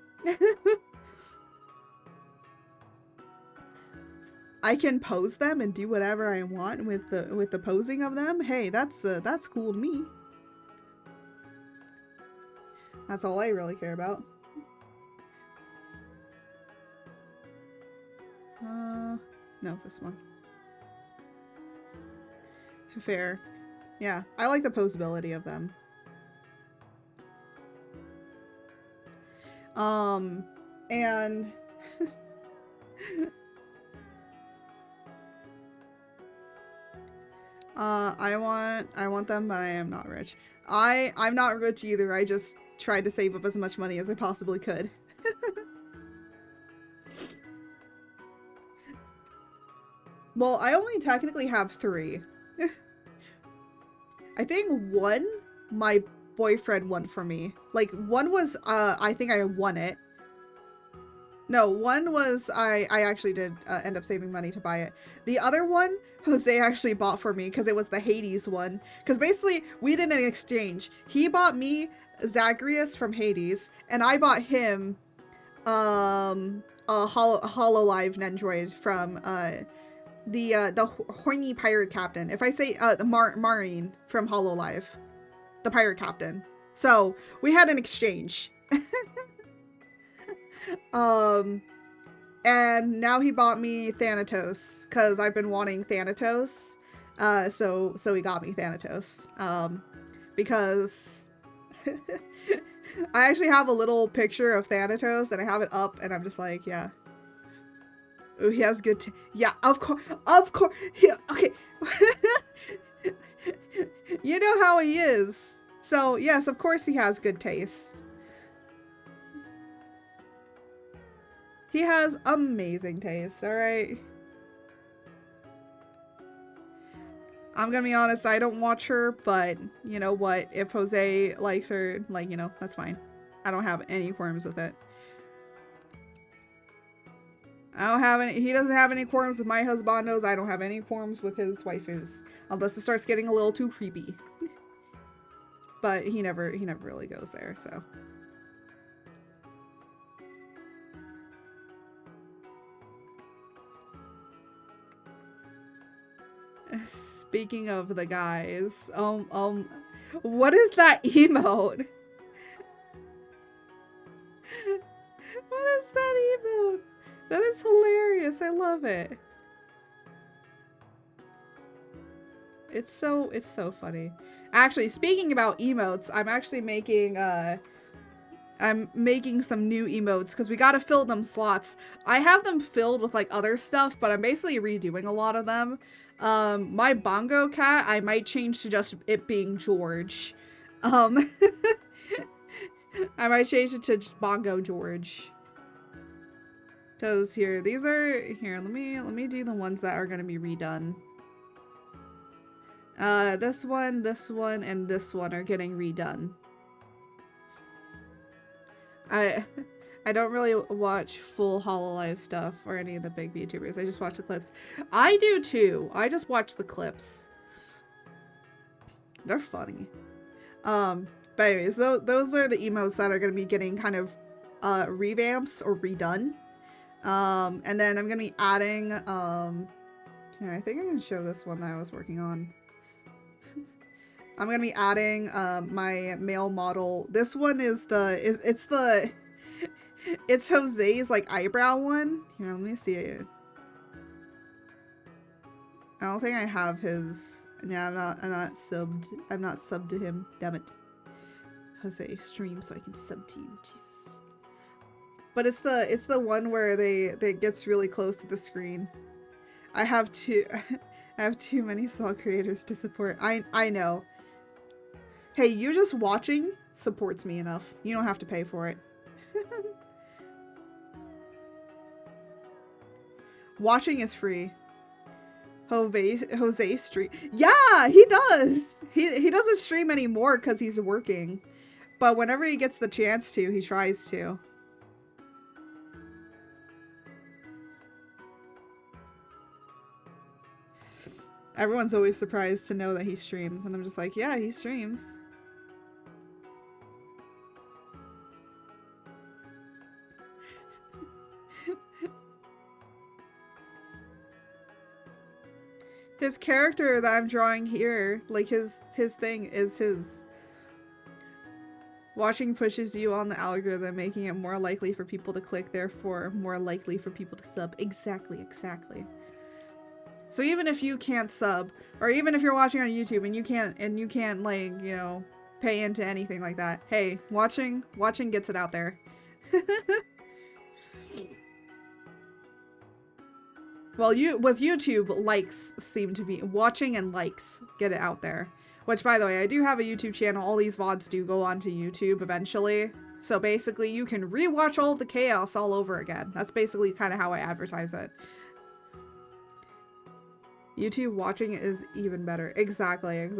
I can pose them and do whatever I want with the posing of them. Hey, that's cool to me. That's all I really care about. No, this one. Fair. Yeah, I like the posability of them. And I want them, but I am not rich. I'm not rich either. I just tried to save up as much money as I possibly could. Well, I only technically have 3. I think one my boyfriend won for me. Like, one was, I think I won it. No, one was, I actually did end up saving money to buy it. The other one, Jose actually bought for me because it was the Hades one. Because basically, we did an exchange. He bought me Zagreus from Hades, and I bought him a Hololive Nendoroid from the horny pirate captain. If I say the Marine from Hololive, the pirate captain. So we had an exchange. And now he bought me Thanatos, because I've been wanting Thanatos. So he got me Thanatos. Because I actually have a little picture of Thanatos, and I have it up, and I'm just like, yeah. Ooh, he has good yeah, of course, yeah, okay. You know how he is. So, yes, of course he has good taste. He has amazing taste, alright? I'm gonna be honest, I don't watch her, but you know what? If Jose likes her, like, you know, that's fine. I don't have any qualms with it. I don't have any, he doesn't have any qualms with my husbandos. I don't have any qualms with his waifus. Unless it starts getting a little too creepy. But he never really goes there, so. Speaking of the guys, what is that emote? What is that emote? That is hilarious. I love it. It's so funny. Actually, speaking about emotes, I'm actually making some new emotes because we gotta fill them slots. I have them filled with like other stuff, but I'm basically redoing a lot of them. My bongo cat, I might change to just it being George. I might change it to just Bongo George. Cause here, these are here. Let me do the ones that are gonna be redone. This one, and this one are getting redone. I don't really watch full Hololive stuff or any of the big VTubers. I just watch the clips. I do too. I just watch the clips. They're funny. But anyways, those are the emotes that are going to be getting kind of revamps or redone. And then I'm going to be adding here, I think I can show this one that I was working on. I'm going to be adding my male model. This one is it's Jose's like eyebrow one. Here, let me see it. I don't think I have his. Yeah, I'm not subbed. I'm not subbed to him. Damn it. Jose, stream so I can sub to you. Jesus. But it's the one where they gets really close to the screen. I have too many small creators to support. I know. Hey, you just watching supports me enough. You don't have to pay for it. Watching is free. Jose stream. Yeah, he does. He doesn't stream anymore because he's working. But whenever he gets the chance to, he tries to. Everyone's always surprised to know that he streams. And I'm just like, yeah, he streams. His character that I'm drawing here, like his thing is his. Watching pushes you on the algorithm, making it more likely for people to click, therefore more likely for people to sub. Exactly. So even if you can't sub, or even if you're watching on YouTube and you can't like, you know, pay into anything like that, hey, watching gets it out there. Well, with YouTube, likes seem to be watching, and likes get it out there. Which, by the way, I do have a YouTube channel. All these VODs do go onto YouTube eventually. So basically, you can rewatch all of the chaos all over again. That's basically kind of how I advertise it. YouTube watching is even better. Exactly. I'm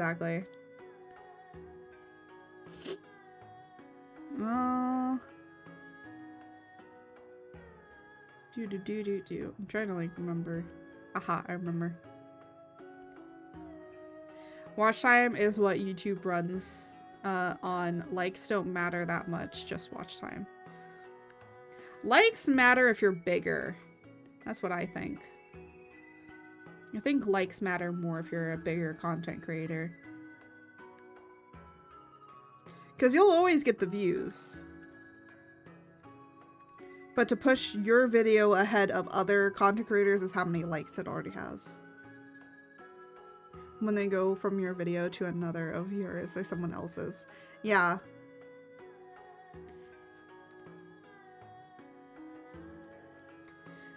trying to like remember. Aha, I remember. Watch time is what YouTube runs on. Likes don't matter that much, just watch time. Likes matter if you're bigger. That's what I think. I think likes matter more if you're a bigger content creator. Because you'll always get the views. But to push your video ahead of other content creators is how many likes it already has. When they go from your video to another of yours or someone else's. Yeah.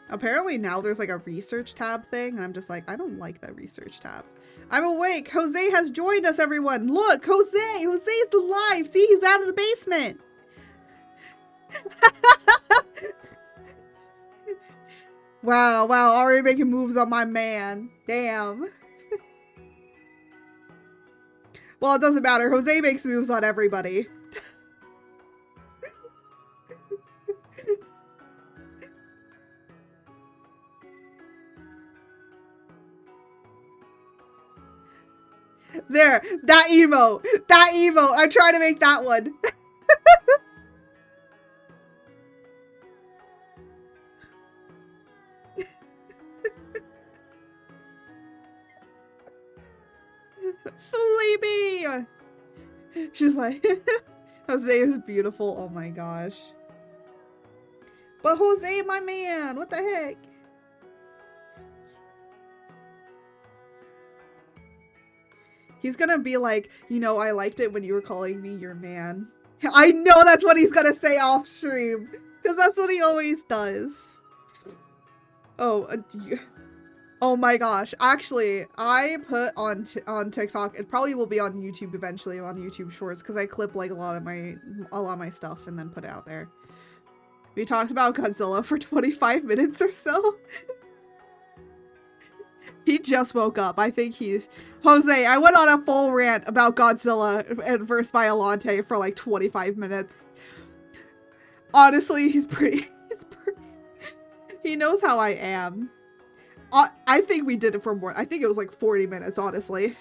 Apparently now there's like a research tab thing, and I'm just like, I don't like that research tab. I'm awake! Jose has joined us, everyone! Look! Jose! Jose's alive! See, he's out of the basement! Wow, already making moves on my man. Damn. Well, it doesn't matter. Jose makes moves on everybody. There, that emote. That emote. I try to make that one. Sleepy. She's like, Jose is beautiful. Oh my gosh. But Jose, my man, what the heck? He's gonna be like, you know, I liked it when you were calling me your man. I know that's what he's gonna say off stream, because that's what he always does. Oh, oh my gosh. Actually, I put on TikTok, it probably will be on YouTube eventually, on YouTube Shorts, because I clip like a lot of my stuff and then put it out there. We talked about Godzilla for 25 minutes or so. He just woke up. I think he's... Jose, I went on a full rant about Godzilla and vs. Violante for like 25 minutes. Honestly, he's pretty... He knows how I am. I think we did it for more... I think it was like 40 minutes, honestly.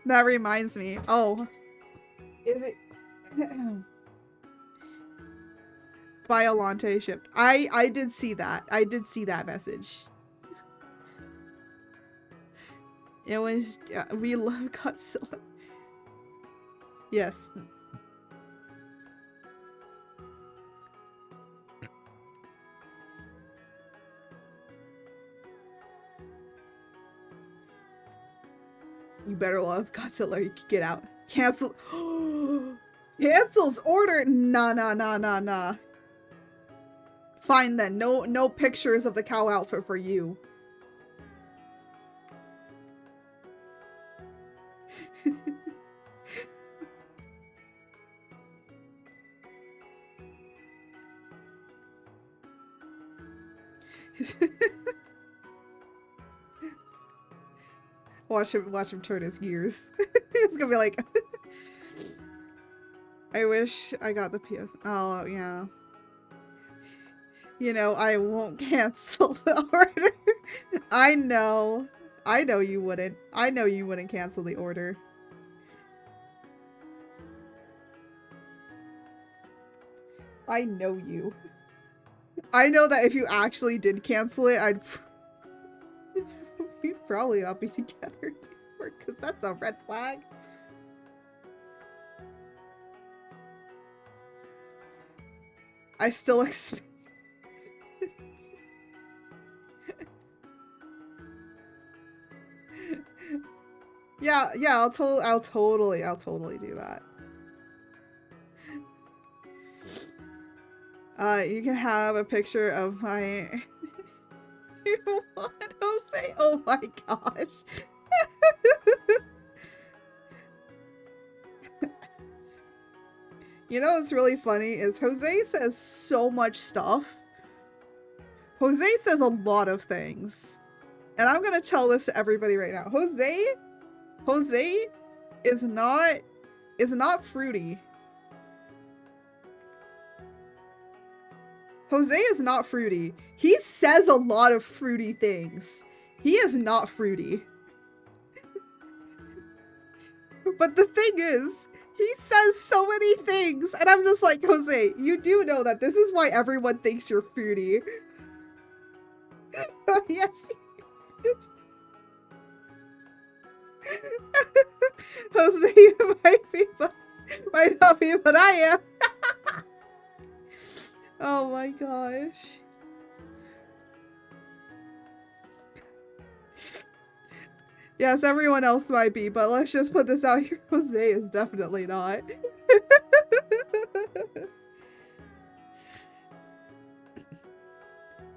That reminds me. Oh. Is it... Violante shipped. I did see that. I did see that message. It was... we love Godzilla. Yes. You better love Godzilla. You can get out. Cancel. Cancels order. Nah. Fine then. No pictures of the cow outfit for you. Watch him turn his gears. It's gonna be like, I wish I got the PS. Oh yeah. You know, I won't cancel the order. I know you wouldn't. I know you wouldn't cancel the order. I know you. I know that if you actually did cancel it, we'd probably not be together anymore, because that's a red flag. I still expect... Yeah, I'll totally do that. You can have a picture of my... You want Jose? Oh my gosh. You know what's really funny is Jose says so much stuff. Jose says a lot of things. And I'm gonna tell this to everybody right now. Jose is not fruity. Jose is not fruity. He says a lot of fruity things. He is not fruity. But the thing is, he says so many things, and I'm just like, Jose, you do know that this is why everyone thinks you're fruity. Yes. Jose might not be, but I am. Oh my gosh. Yes, everyone else might be, but let's just put this out here. Jose is definitely not.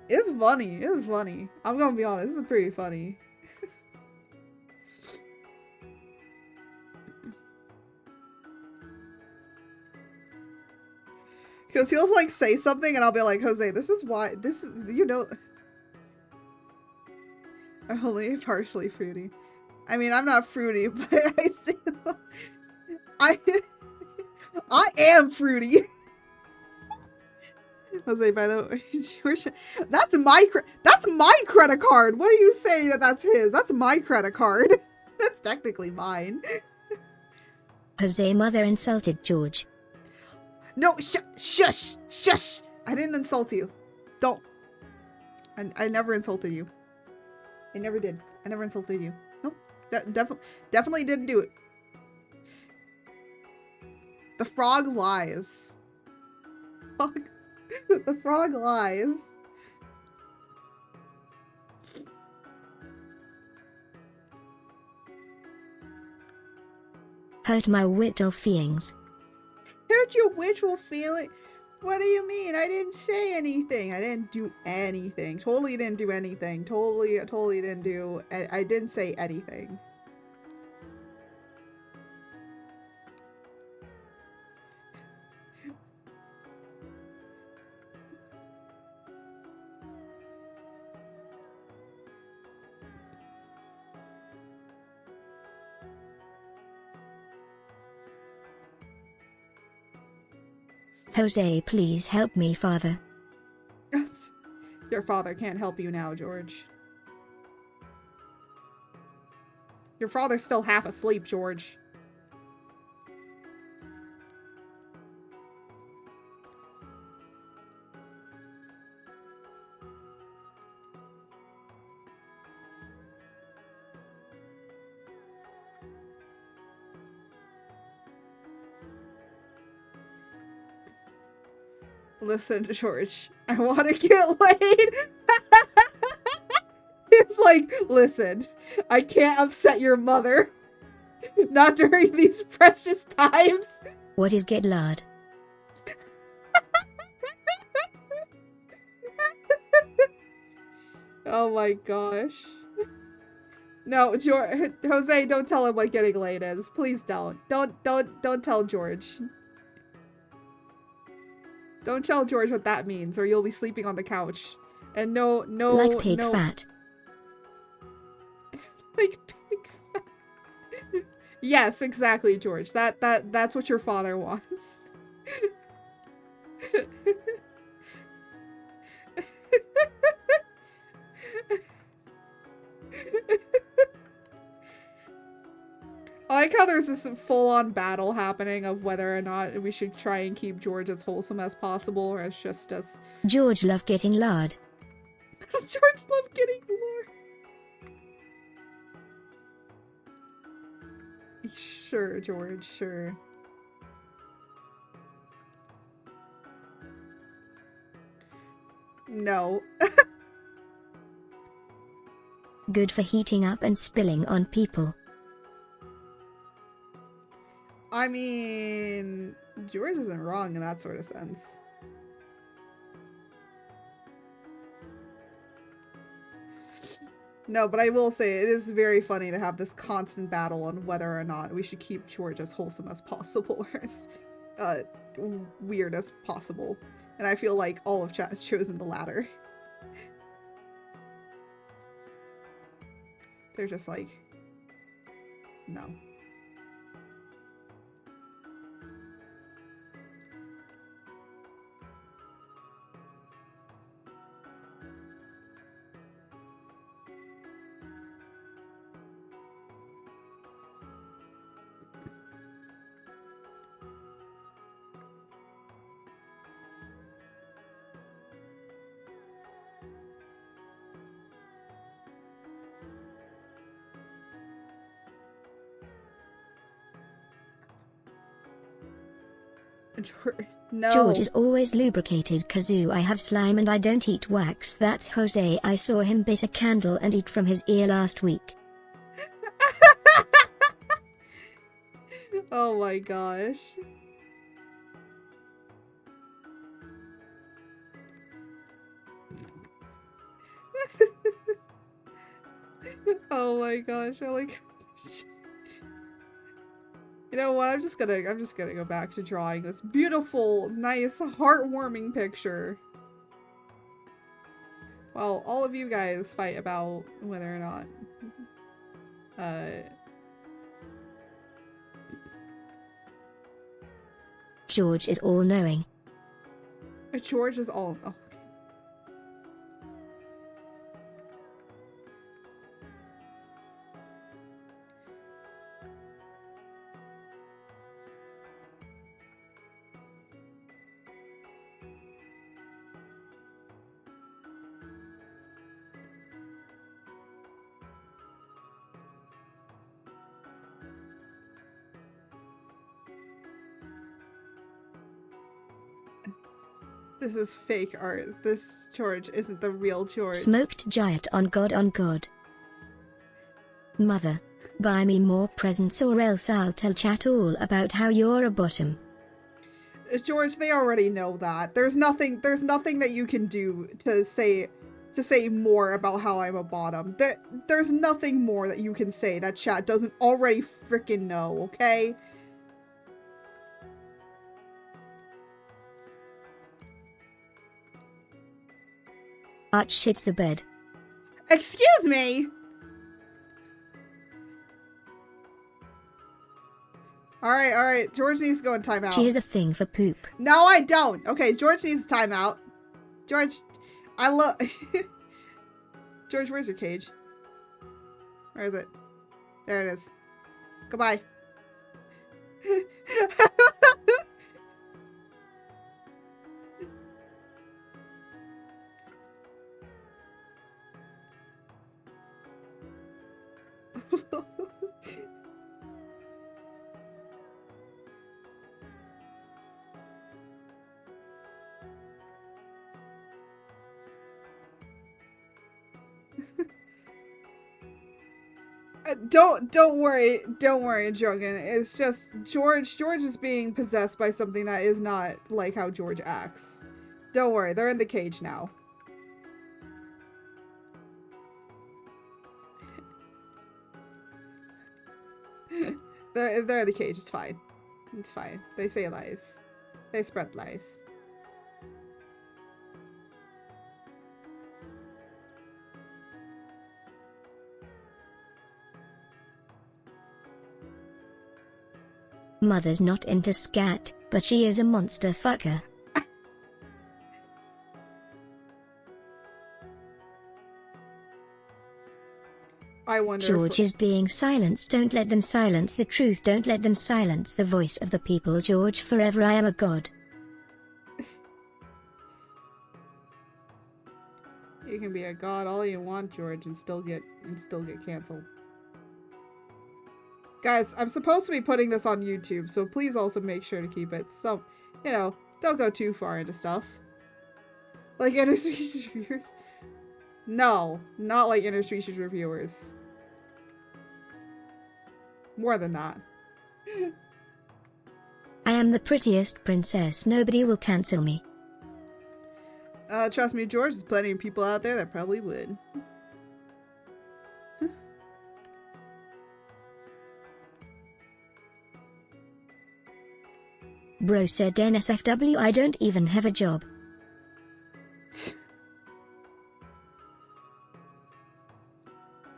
It's funny. It's funny. I'm gonna be honest. This is pretty funny. Because he'll like say something and I'll be like, Jose, this is why, this is, you know, only partially fruity. I mean, I'm not fruity, but I still, I am fruity. Jose, by the way, that's my credit card. What are you saying that that's his? That's my credit card. That's technically mine. Jose mother insulted George. No, shush, shush. I didn't insult you. Don't. I never insulted you. I never did. I never insulted you. Nope. Definitely didn't do it. The frog lies. The frog lies. Hurt my little feelings. Hurt your witchful feeling? What do you mean? I didn't say anything. I didn't do anything. Totally didn't do anything. Totally didn't do. I didn't say anything. Jose, please help me, father. Your father can't help you now, George. Your father's still half asleep, George. Listen, George, I want to get laid. It's like, listen, I can't upset your mother. Not during these precious times. What is get lard? Oh my gosh. No, Jose, don't tell him what getting laid is. Please don't. Don't tell George. Don't tell George what that means, or you'll be sleeping on the couch. And no, Like pig fat. Like pig fat. Yes, exactly, George. That's what your father wants. I like how there's this full-on battle happening of whether or not we should try and keep George as wholesome as possible, or as just as... George love getting lard. George love getting lard. Sure, George, sure. No. Good for heating up and spilling on people. I mean, George isn't wrong in that sort of sense. No, but I will say it is very funny to have this constant battle on whether or not we should keep George as wholesome as possible or as weird as possible. And I feel like all of chat has chosen the latter. They're just like, no. No. George is always lubricated. Kazoo, I have slime and I don't eat wax. That's Jose. I saw him bit a candle and eat from his ear last week. Oh my gosh. Oh my gosh, I like. You know what? I'm just gonna go back to drawing this beautiful, nice, heartwarming picture. While all of you guys fight about whether or not George is all-knowing. George is all. Oh. This is fake art. This George isn't the real George. Smoked giant on God on God. Mother, buy me more presents or else I'll tell chat all about how you're a bottom. George, they already know that. There's nothing that you can do to say more about how I'm a bottom. There's nothing more that you can say that chat doesn't already freaking know, okay? Arch shits the bed. Excuse me? Alright. George needs to go in timeout. She has a thing for poop. No, I don't. Okay, George needs a timeout. George, I love... George, where's your cage? Where is it? There it is. Goodbye. Don't worry, Jorgen. It's just George is being possessed by something that is not like how George acts. Don't worry, they're in the cage now. They're in the cage, it's fine. It's fine. They say lies. They spread lies. Mother's not into scat, but she is a monster fucker. I wonder George is being silenced. Don't let them silence the truth. Don't let them silence the voice of the people. George, forever I am a god. You can be a god all you want, George, and still get canceled. Guys, I'm supposed to be putting this on YouTube, so please also make sure to keep it so, you know, don't go too far into stuff. Like interspecies reviewers? No, not like interspecies reviewers. More than that. I am the prettiest princess. Nobody will cancel me. Trust me, George, there's plenty of people out there that probably would. Bro said NSFW, I don't even have a job.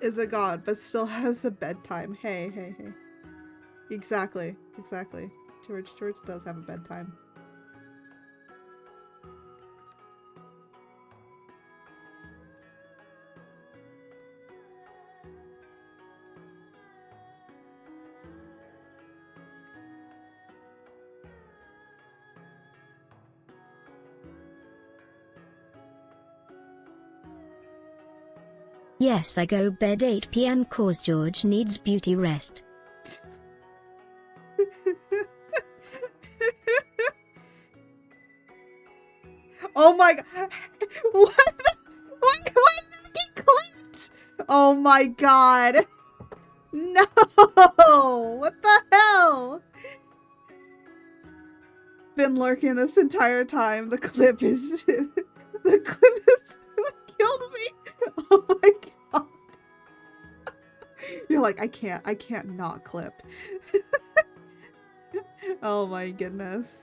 Is a god, but still has a bedtime. Hey. Exactly. George does have a bedtime. Yes, I go bed 8 PM cause George needs beauty rest. my god. What the? Why did that get clipped? Oh my god. No! What the hell? Been lurking this entire time. The clip is... the clip is... killed me. Oh my god. You're like, I can't not clip. Oh my goodness.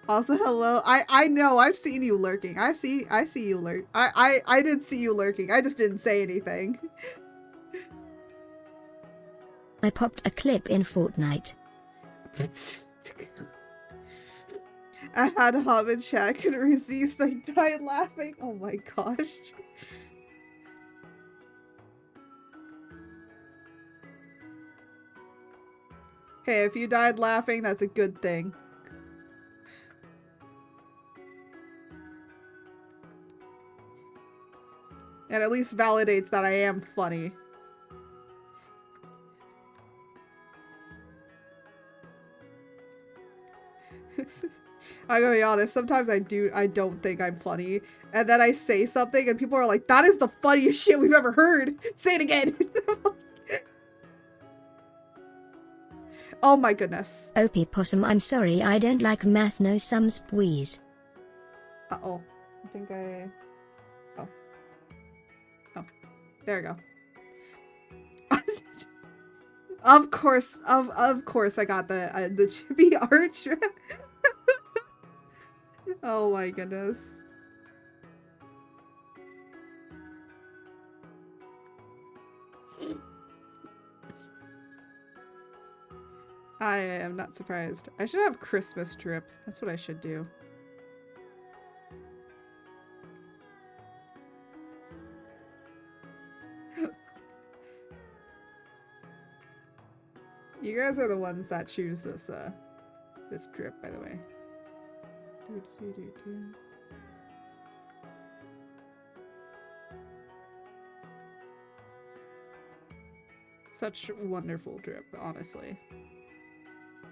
Also, hello. I know, I've seen you lurking. I see you lurk. I did see you lurking. I just didn't say anything. I popped a clip in Fortnite. I had a Hobbit chat, couldn't receive, so I died laughing. Oh my gosh. Hey, if you died laughing, that's a good thing. It at least validates that I am funny. I'm gonna be honest, sometimes I don't think I'm funny. And then I say something and people are like, that is the funniest shit we've ever heard. Say it again. Oh my goodness. OP Possum, I'm sorry, I don't like math, no sums, please. Uh-oh. I think I... Oh. Oh. There we go. Of course I got the chippy arch. Oh my goodness. I am not surprised. I should have Christmas drip. That's what I should do. You guys are the ones that choose this this drip, by the way. Such wonderful drip, honestly.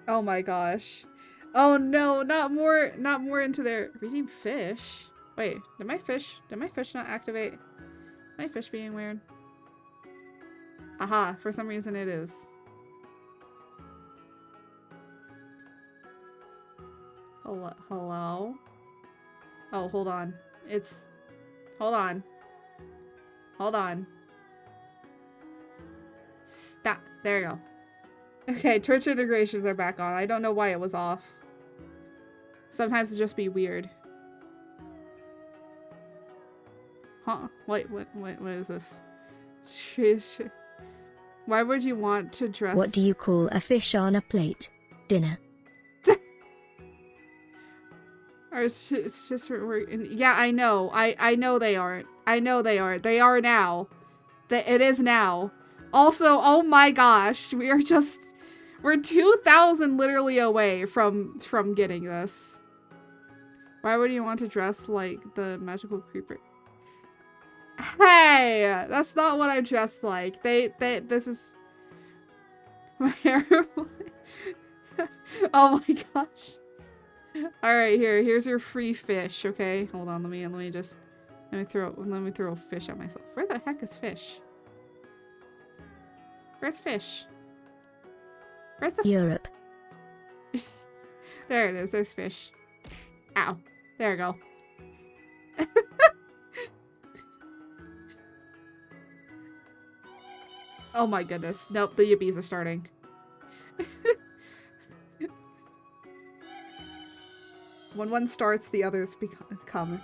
Oh my gosh. Oh no, not more into their reading fish. Wait, did my fish not activate? My fish being weird. Aha, for some reason it is. Hello? Oh, hold on. Hold on. Hold on. Stop. There you go. Okay, Twitch integrations are back on. I don't know why it was off. Sometimes it just be weird. Huh? Wait, what is this? Why would you want to dress... What do you call a fish on a plate? Dinner. Or it's just yeah, I know. I know they aren't. I know they aren't. They are now. It is now. Also, oh my gosh, we're 2,000 literally away from getting this. Why would you want to dress like the magical creeper? Hey, that's not what I dressed like. This is my hair. Oh my gosh. All right, here's your free fish. Okay, hold on. Let me throw a fish at myself. Where the heck is fish? Where's fish? Where's the Europe? There it is. There's fish. Ow. There we go. Oh my goodness. Nope, the yippies are starting. When one starts, the others come.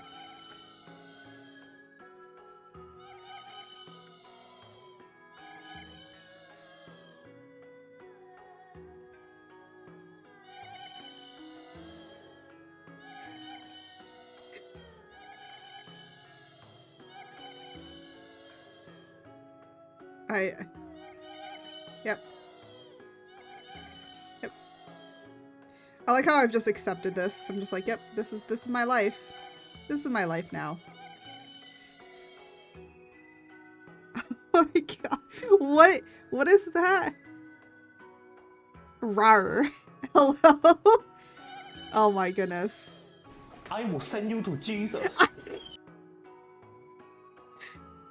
Yep. I like how I've just accepted this. I'm just like, yep, this is my life. This is my life now. Oh my god. What is that? Rawr. Hello? Oh my goodness. I will send you to Jesus.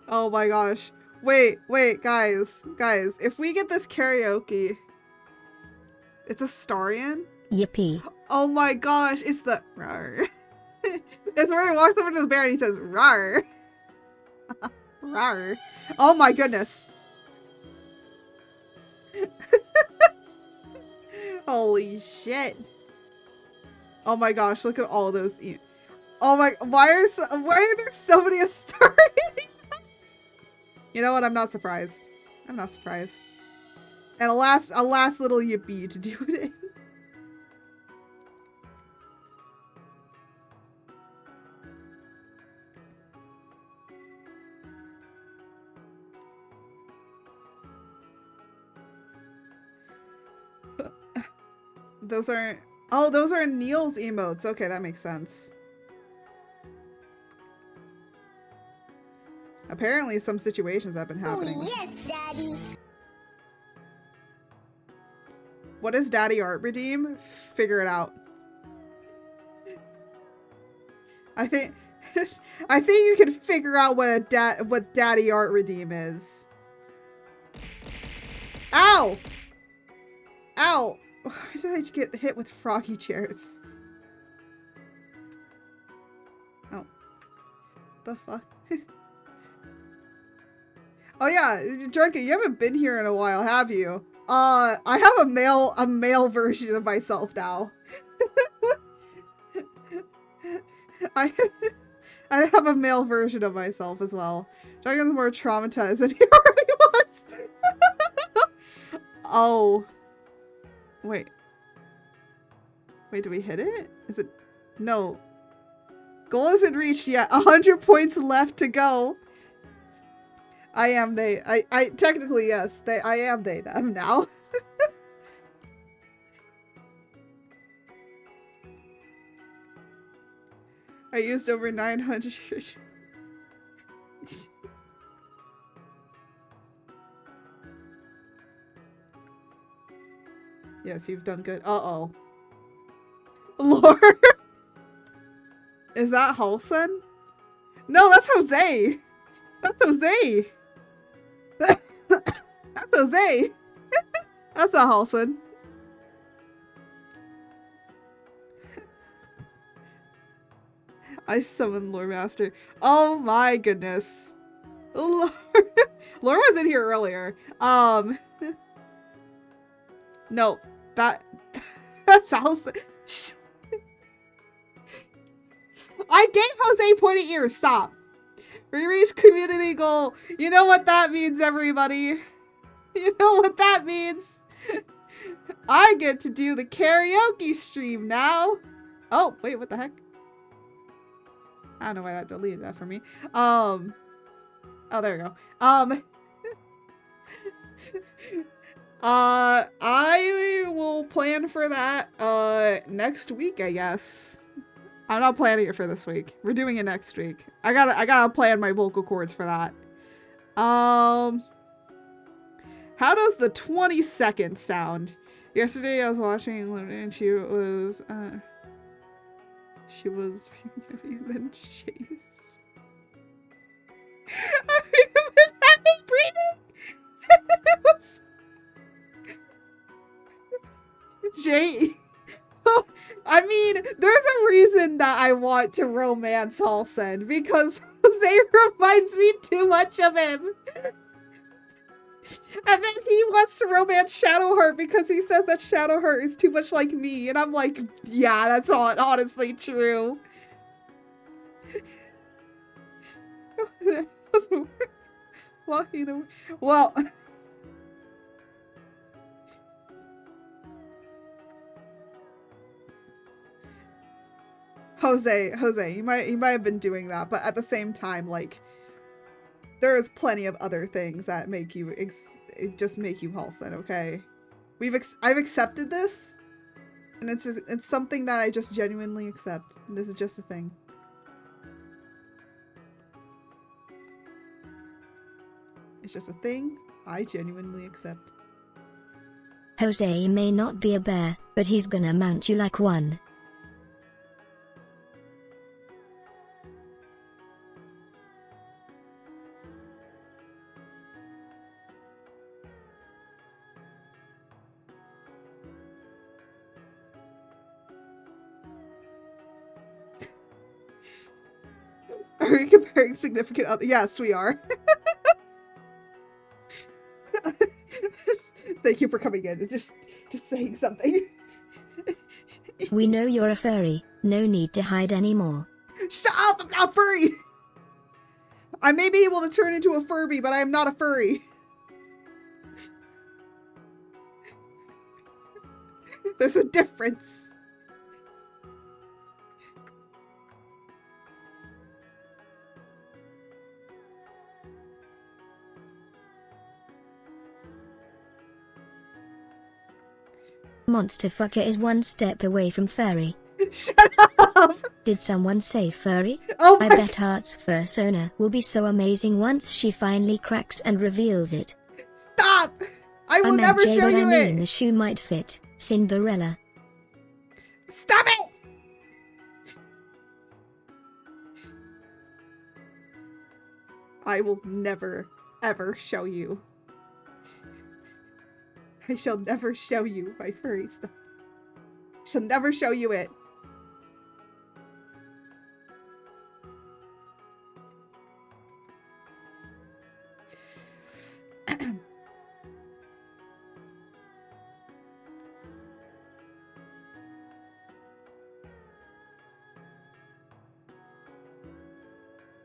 Oh my gosh. Wait, guys. If we get this karaoke... It's a Starian? Yippee. Oh my gosh, it's the... Rawr. It's where he walks over to the bear and he says, rawr. Rawr. Oh my goodness. Holy shit. Oh my gosh, look at all those... Oh my... Why are there so many Astarians? You know what? I'm not surprised. I'm not surprised. And a last little yippee to do it in. Those aren't... Oh, those are Neil's emotes. Okay, that makes sense. Apparently some situations have been happening. Oh, yes, Daddy. What does Daddy Art redeem? Figure it out. I think you can figure out what Daddy Art redeem is. Ow! Ow! Why did I get hit with froggy chairs? Oh. The fuck? Oh yeah, Drunken, you haven't been here in a while, have you? I have a male version of myself now. I have a male version of myself as well. Drunken's more traumatized than he already was. Oh. Wait, do we hit it? Is it? No. Goal isn't reached yet. 100 points left to go. I am they. I technically, yes. I am they, them now. I used over 900. Yes, you've done good. Uh-oh. Lord. Is that Halson? No, that's Jose. That's Jose. That's Jose. That's not Halson. I summoned Lore Master. Oh my goodness. Lore was in here earlier. No, that's Halson. I gave Jose pointy ears. Stop. We reached community goal. You know what that means, everybody. You know what that means. I get to do the karaoke stream now. Oh, wait, what the heck? I don't know why that deleted that for me. Oh, there we go. I will plan for that, next week, I guess. I'm not planning it for this week. We're doing it next week. I gotta plan my vocal cords for that. How does the 20-second sound? Yesterday I was watching and she was then Chase. I've been having breathing. It was Jay. Well, I mean, there's a reason that I want to romance Halson, because Jose reminds me too much of him. And then he wants to romance Shadowheart because he says that Shadowheart is too much like me. And I'm like, yeah, that's honestly true. Walking away. Well... Jose, you might have been doing that, but at the same time, like, there is plenty of other things that make you just make you Halson, okay? I've accepted this, and it's something that I just genuinely accept. This is just a thing. It's just a thing I genuinely accept. Jose may not be a bear, but he's gonna mount you like one. Are we comparing significant other? Yes, we are. Thank you for coming in and just saying something. We know you're a furry. No need to hide anymore. Shut up! I'm not furry! I may be able to turn into a Furby, but I am not a furry. There's a difference. Monster fucker is one step away from furry. Shut up! Did someone say furry? Oh I my bet Art's fursona will be so amazing once she finally cracks and reveals it. Stop! I will I meant never Jay, show but you I mean it! the shoe might fit Cinderella. Stop it! I will never, ever show you. I shall never show you my furry stuff. I shall never show you it.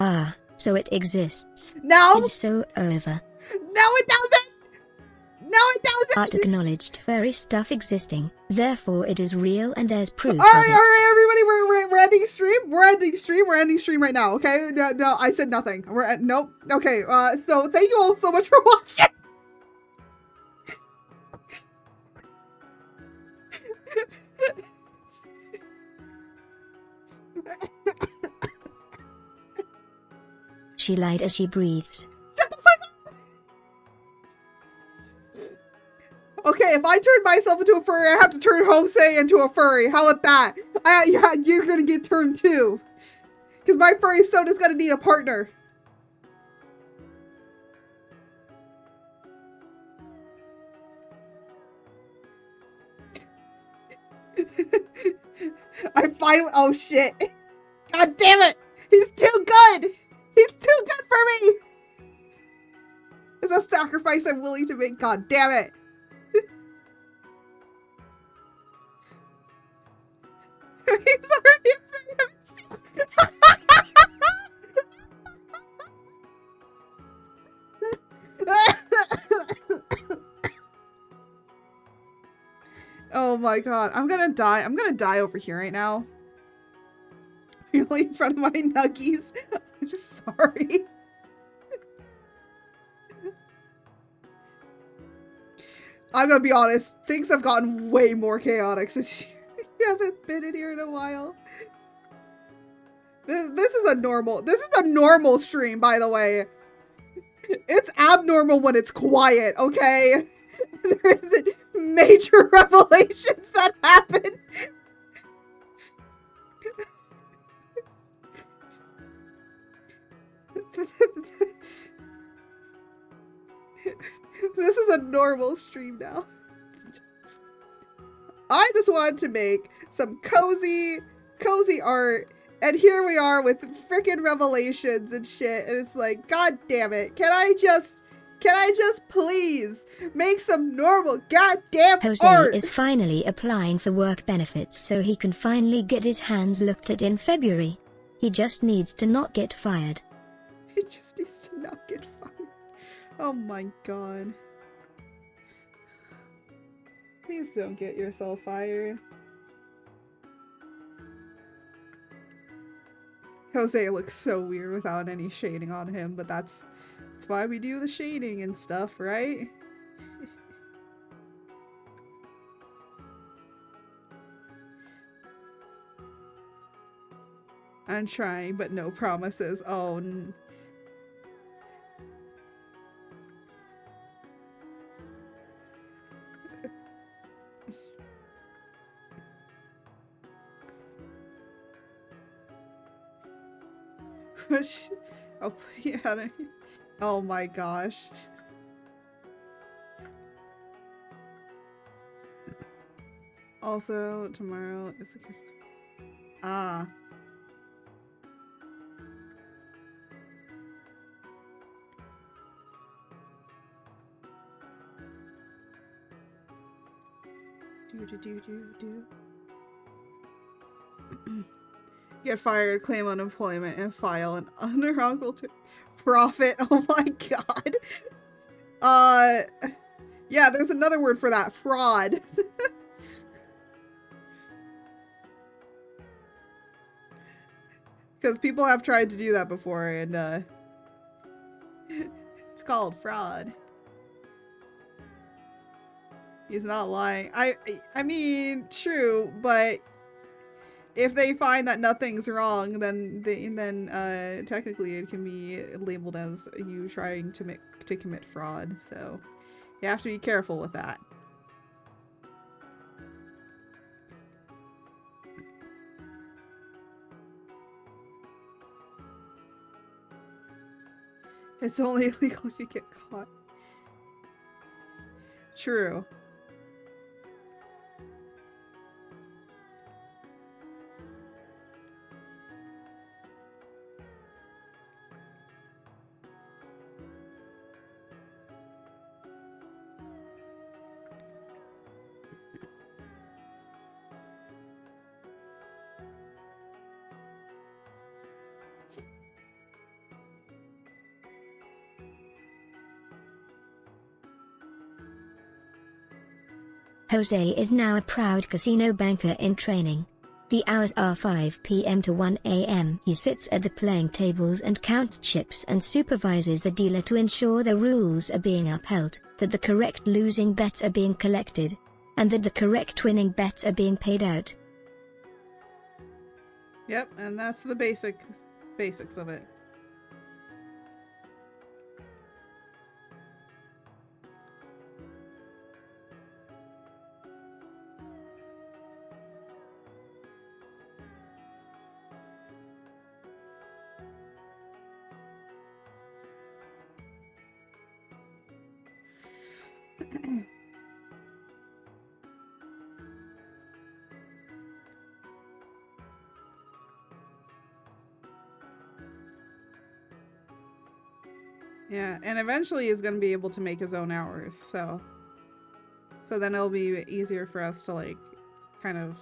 Ah, so it exists. No! It's so over. No, it doesn't! No, it doesn't! Art acknowledged furry stuff existing, therefore it is real and there's proof Alright, of it. alright, everybody, we're ending stream. We're ending stream right now, okay? No, I said nothing. Nope. Okay, so thank you all so much for watching! She lied as she breathes. Shut the fuck up! Okay, if I turn myself into a furry, I have to turn Jose into a furry. How about that? Yeah, you're gonna get turned too. Because my furry soda's gonna need a partner. I'm fine. Oh shit. God damn it. He's too good. He's too good for me. It's a sacrifice I'm willing to make. God damn it. He's already Oh my god. I'm gonna die. I'm gonna die over here right now. Really in front of my nuggies. I'm sorry. I'm gonna be honest. Things have gotten way more chaotic since you haven't been in here in a while. This is a normal stream, by the way. It's abnormal when it's quiet, okay? There's major revelations that happen. This is a normal stream now. I just wanted to make some cozy art, and here we are with freaking revelations and shit, and it's like, god damn it, can I just please make some normal goddamn Jose art? is finally applying for work benefits so he can finally get his hands looked at in February. He just needs to not get fired. He just needs to not get fired. Oh my god. Please don't get yourself fired. Jose looks so weird without any shading on him, but that's why we do the shading and stuff, right? I'm trying, but no promises. Oh, oh, yeah. Oh my gosh. Also, tomorrow is a kiss. Ah. Get fired, claim unemployment, and file an unlawful profit. Oh my god. Yeah, there's another word for that. Fraud. Because people have tried to do that before, and it's called fraud. He's not lying. I mean, true, but if they find that nothing's wrong, then technically it can be labeled as you trying to commit fraud. So you have to be careful with that. It's only illegal if you get caught. True. Jose is now a proud casino banker in training. The hours are 5 p.m. to 1 a.m. He sits at the playing tables and counts chips and supervises the dealer to ensure the rules are being upheld, that the correct losing bets are being collected, and that the correct winning bets are being paid out. Yep, and that's the basics of it. Yeah, and eventually he's going to be able to make his own hours, so then it'll be easier for us to, like, kind of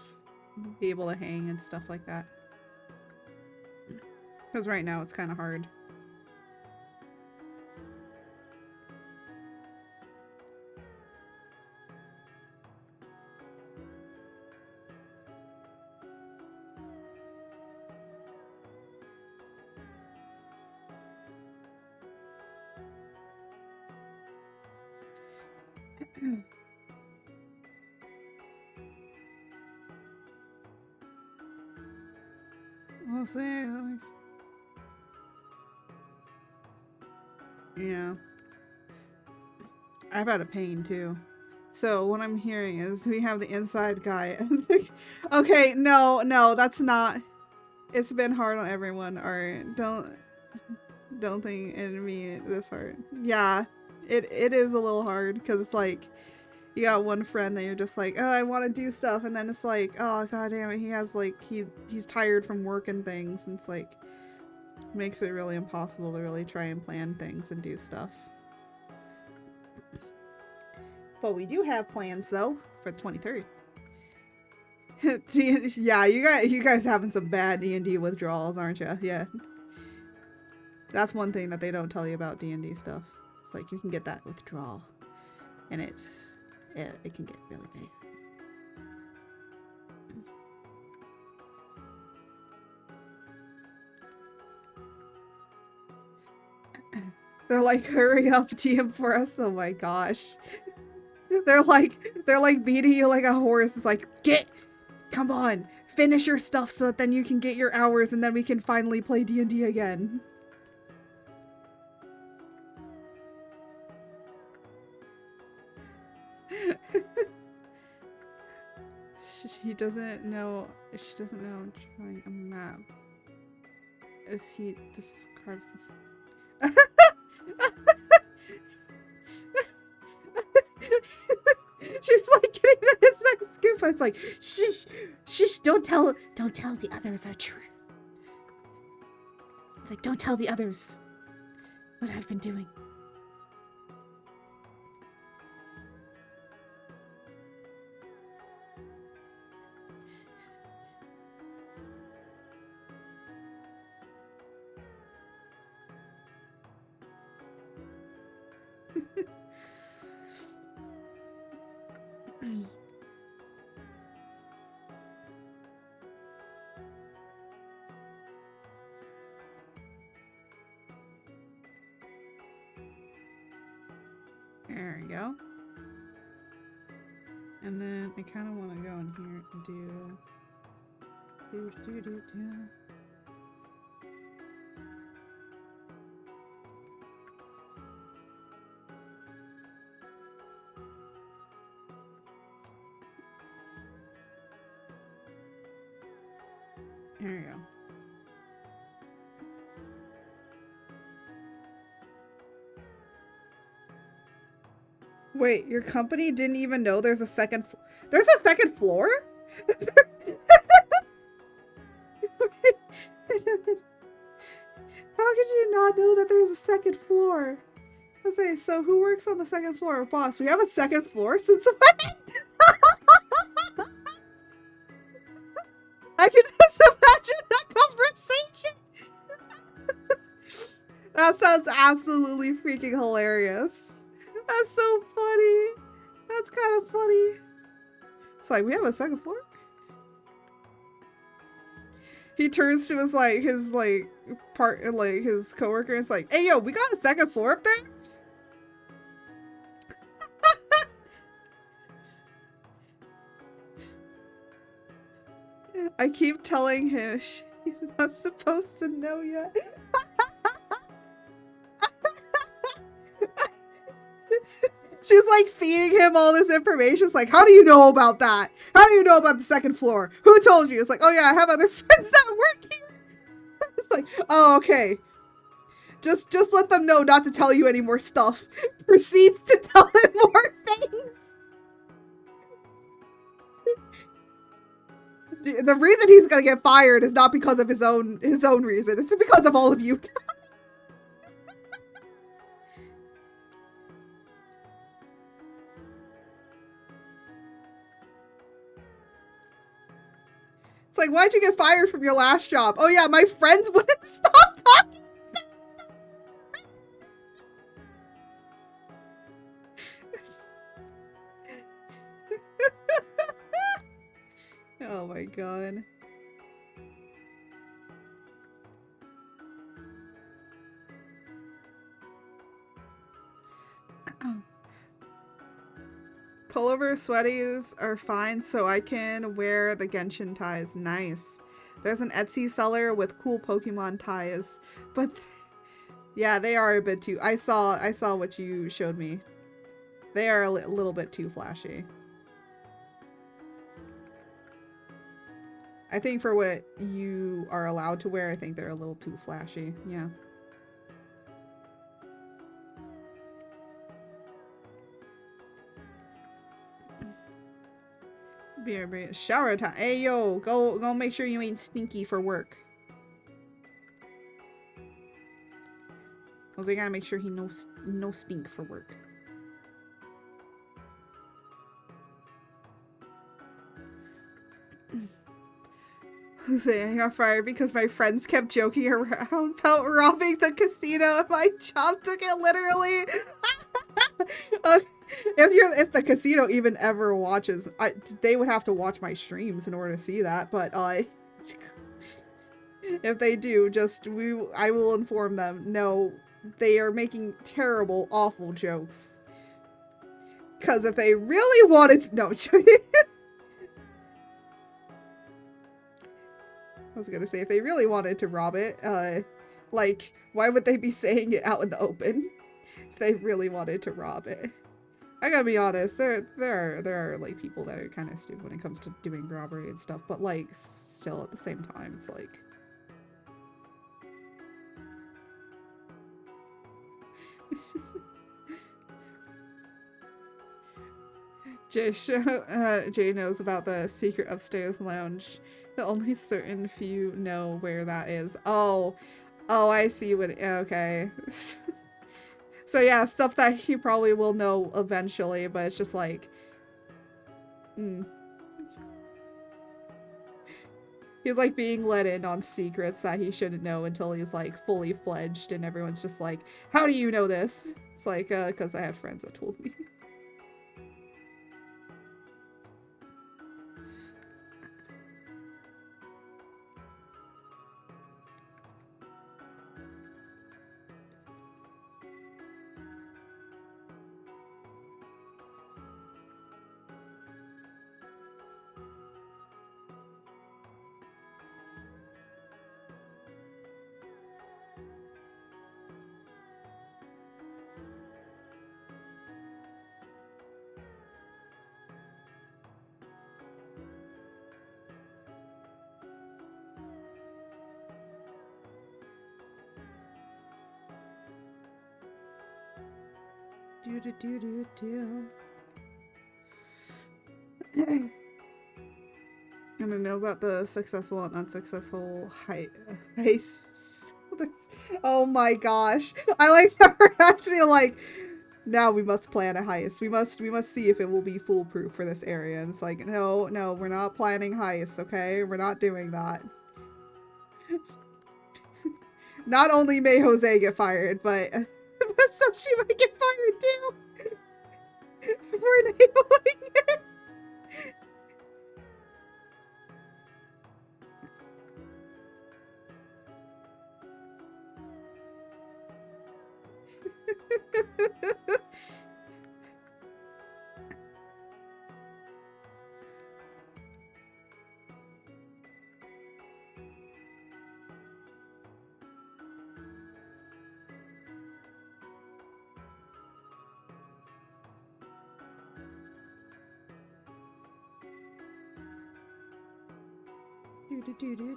be able to hang and stuff like that. Because right now it's kind of hard. We'll see. Yeah. I've had a pain too. So what I'm hearing is we have the inside guy. Okay, no, that's not. It's been hard on everyone. Or don't think it'd be this hard. Yeah, it is a little hard because it's like you got one friend that you're just like, oh, I want to do stuff, and then it's like, oh god damn it, he has like he's tired from work and things, and it's like makes it really impossible to really try and plan things and do stuff. But we do have plans though for the 23rd. Yeah, you guys having some bad D&D withdrawals, aren't you? Yeah. That's one thing that they don't tell you about D&D stuff. It's like you can get that withdrawal, and it can get really bad. They're like, hurry up, DM for us. Oh my gosh. They're like beating you like a horse. It's like, come on, finish your stuff so that then you can get your hours and then we can finally play D&D again. She doesn't know drawing a map. As he describes the she's like getting the inside scoop. It's like, shush, don't tell the others our truth. It's like, don't tell the others what I've been doing. There we go. And then I kind of want to go in here and do. There you go. Wait, your company didn't even know there's a second there's a second floor? How could you not know that there's a second floor? I say, so who works on the second floor? Boss, we have a second floor since when? I can just imagine that conversation. That sounds absolutely freaking hilarious. That's so funny. That's kind of funny. It's like, we have a second floor? He turns to his his coworker and is like, hey yo, we got a second floor up there? I keep telling him he's not supposed to know yet. She's like feeding him all this information. It's like, how do you know about that? How do you know about the second floor? Who told you? It's like, oh yeah, I have other friends that work here. It's like, oh, okay. Just let them know not to tell you any more stuff. Proceeds to tell him more things. The reason he's gonna get fired is not because of his own reason. It's because of all of you. It's like, why'd you get fired from your last job? Oh yeah, my friends wouldn't stop talking. Oh my god. Pullover sweaties are fine, so I can wear the Genshin ties. Nice. There's an Etsy seller with cool Pokemon ties, but yeah, they are a bit too. I saw what you showed me. They are a little bit too flashy. I think for what you are allowed to wear, I think they're a little too flashy. Yeah. Beer, shower time. Hey yo, go make sure you ain't stinky for work. Jose gotta make sure he no stink for work. Jose, I got fired because my friends kept joking around about robbing the casino and my job took it literally. If the casino even ever watches, they would have to watch my streams in order to see that, but if they do, I will inform them. No, they are making terrible, awful jokes. Because if they really wanted to, no. I was gonna say, if they really wanted to rob it, like, why would they be saying it out in the open? If they really wanted to rob it. I gotta be honest, there are like people that are kind of stupid when it comes to doing robbery and stuff, but like still at the same time, it's like Jay knows about the secret upstairs lounge. The only certain few know where that is. Oh, I see what. Okay. So yeah, stuff that he probably will know eventually, but it's just like, He's like being let in on secrets that he shouldn't know until he's like fully fledged, and everyone's just like, how do you know this? It's like, because I had friends that told me. I don't know about the successful and unsuccessful heists. Oh my gosh. I like that we're actually like, now we must plan a heist. We must see if it will be foolproof for this area. And it's like, no, we're not planning heists, okay? We're not doing that. Not only may Jose get fired, but so she might get fired too. For enabling it.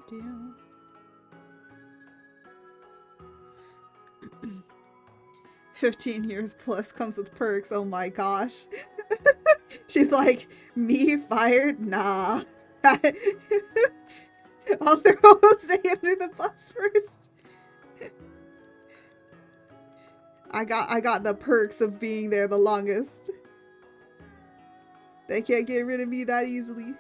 Do. 15 years plus comes with perks. Oh my gosh. She's like, me fired? Nah. I'll throw Jose under the bus first. I got the perks of being there the longest. They can't get rid of me that easily.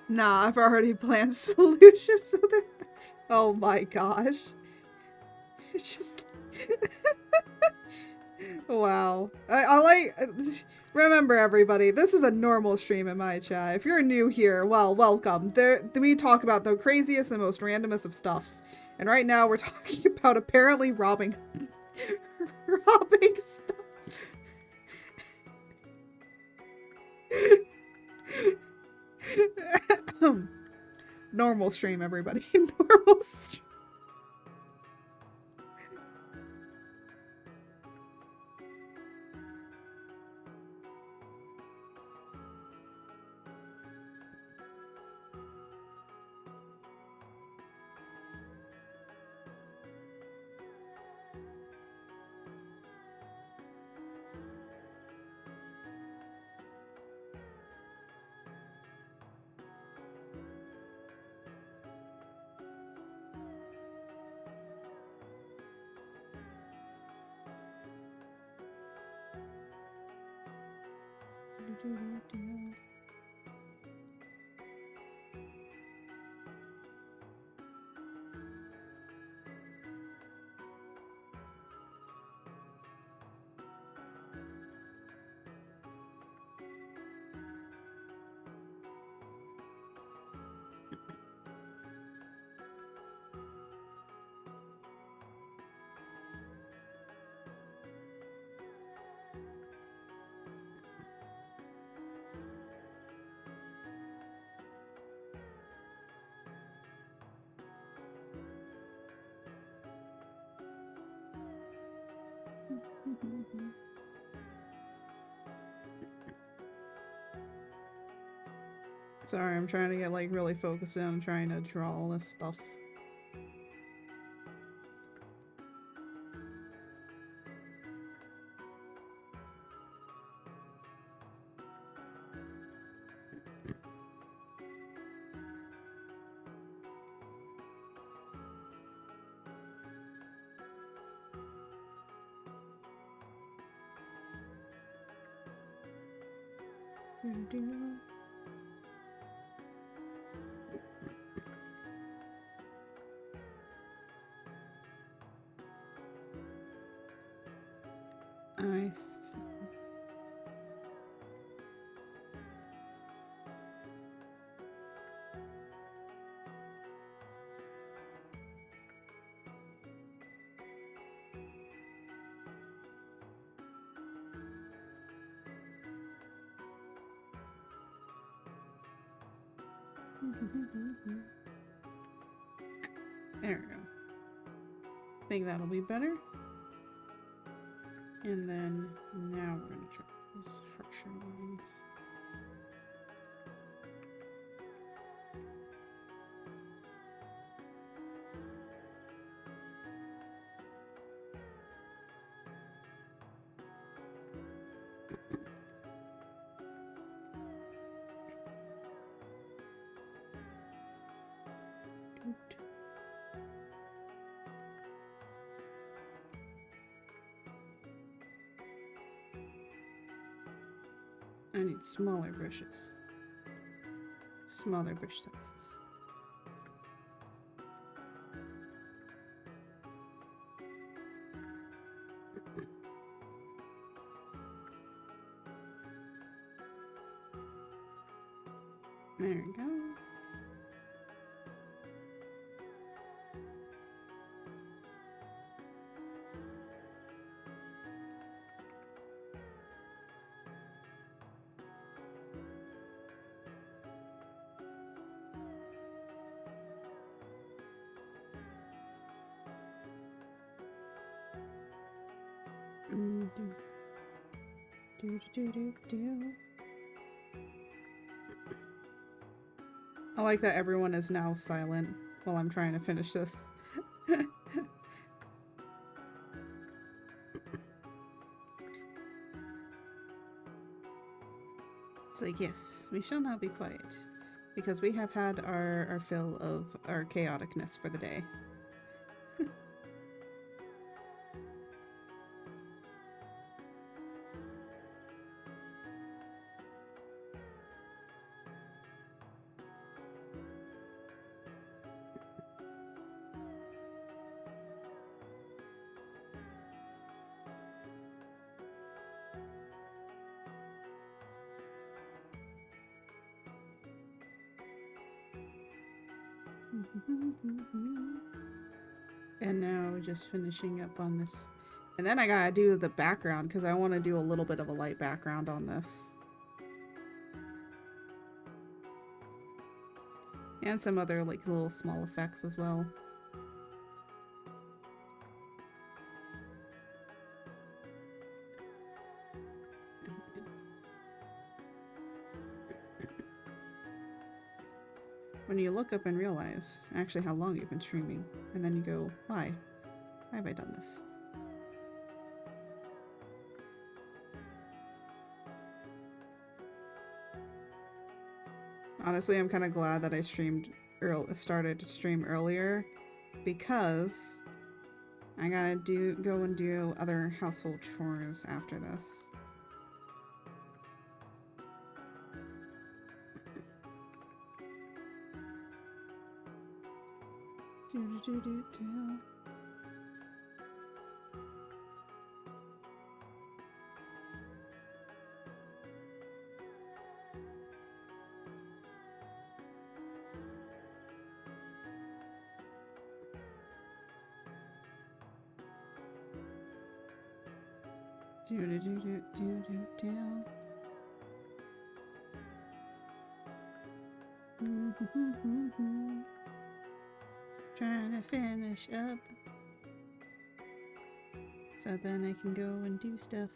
Nah, I've already planned solutions so that. Oh my gosh. It's just. Wow. I like. Remember, everybody, this is a normal stream in my chat. If you're new here, well, welcome. We talk about the craziest and most randomest of stuff. And right now, we're talking about apparently robbing stuff. Normal stream, everybody. Normal stream. Sorry, I'm trying to get like really focused in on trying to draw all this stuff. I There we go. I think that'll be better. And then now we're gonna try these harsher lines. I need smaller brushes. Smaller brush sizes. There we go. I like that everyone is now silent while I'm trying to finish this. It's like, yes, we shall now be quiet, because we have had our fill of our chaoticness for the day. And now we're just finishing up on this. And then I gotta do the background because I want to do a little bit of a light background on this. And some other like little small effects as well. When you look up and realize actually how long you've been streaming, and then you go, why? Why have I done this? Honestly, I'm kind of glad that I started to stream earlier, because I gotta go and do other household chores after this. Trying to finish up so then I can go and do stuff.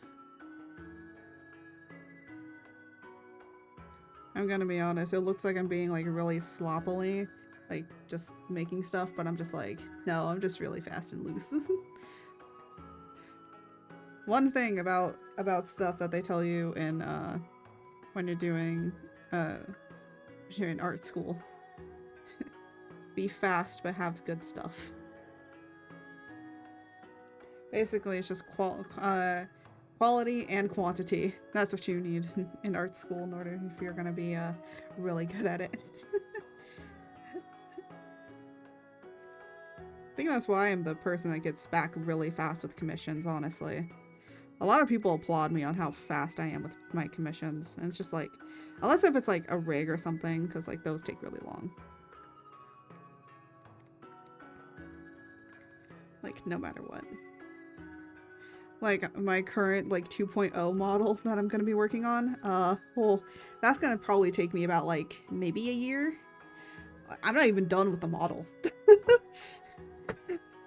I'm gonna be honest, it looks like I'm being like really sloppily, like just making stuff, but I'm just like, no, I'm just really fast and loose. One thing about stuff that they tell you in when you're doing you're in art school, be fast but have good stuff. Basically, it's just Quality and quantity. That's what you need in art school in order if you're gonna be really good at it. I think that's why I'm the person that gets back really fast with commissions, honestly. A lot of people applaud me on how fast I am with my commissions. And it's just like, unless if it's like a rig or something, because like those take really long. Like no matter what. Like my current like 2.0 model that I'm going to be working on, well, that's going to probably take me about like maybe a year. I'm not even done with the model.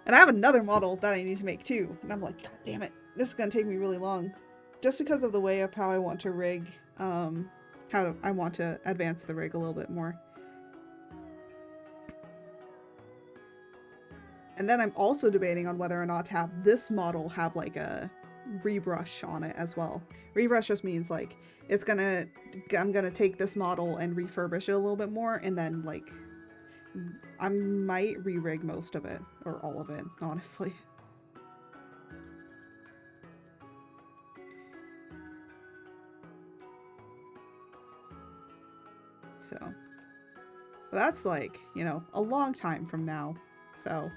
And I have another model that I need to make too. And I'm like, God damn it. This is going to take me really long. Just because of the way of how I want to rig, I want to advance the rig a little bit more. And then I'm also debating on whether or not to have this model have like a rebrush on it as well. Rebrush just means like, I'm gonna take this model and refurbish it a little bit more, and then like, I might re-rig most of it, or all of it, honestly. So, but that's like, you know, a long time from now, so.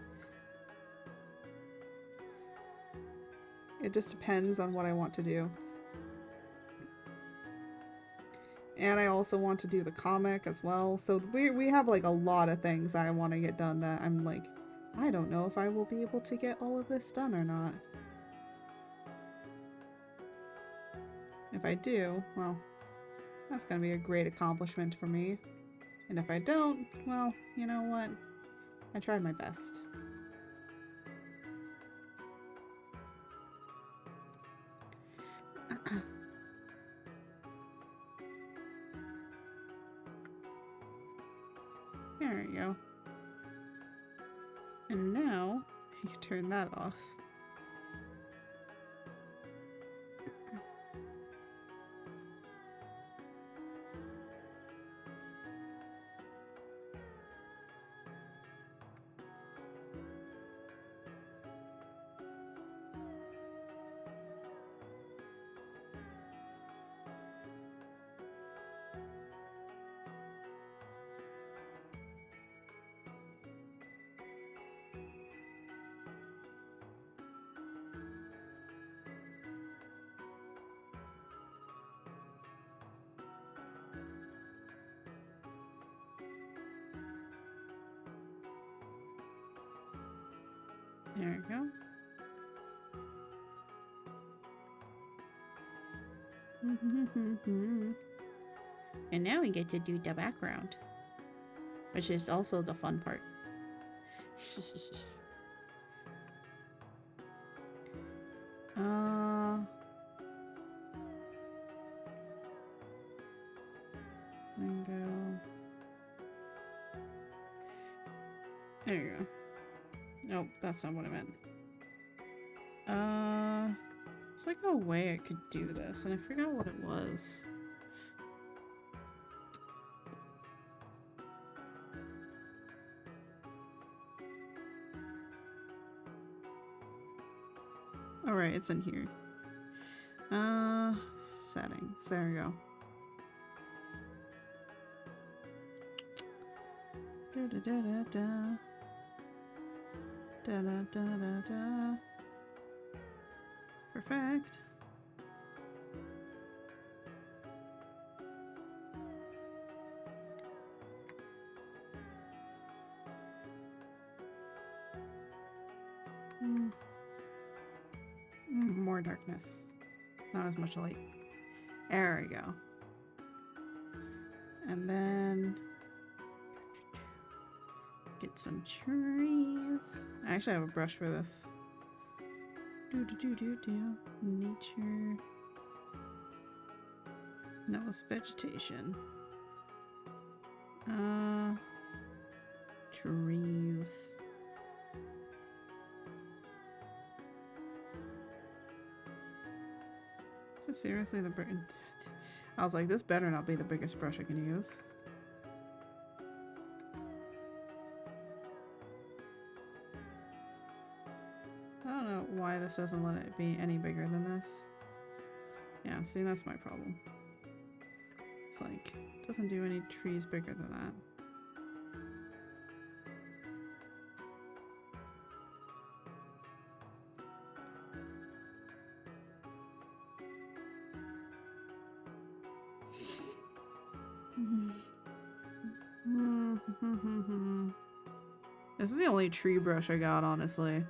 It just depends on what I want to do. And I also want to do the comic as well. So we have like a lot of things that I want to get done that I'm like, I don't know if I will be able to get all of this done or not. If I do, well, that's going to be a great accomplishment for me. And if I don't, well, you know what? I tried my best. There we go. And now, you can turn that off. There we go. And now we get to do the background, which is also the fun part. There you go. Nope, that's not what I meant. It's like a way I could do this, and I forgot what it was. Alright, it's in here. Settings. There we go. Da da da da da. Da da da da da. Perfect. More darkness. Not as much light. There we go. And then get some trees. I actually have a brush for this. Nature. That was vegetation. Trees. Is this seriously the big? I was like, this better not be the biggest brush I can use. I don't know why this doesn't let it be any bigger than this. Yeah, see, that's my problem. It's like, it doesn't do any trees bigger than that. This is the only tree brush I got, honestly.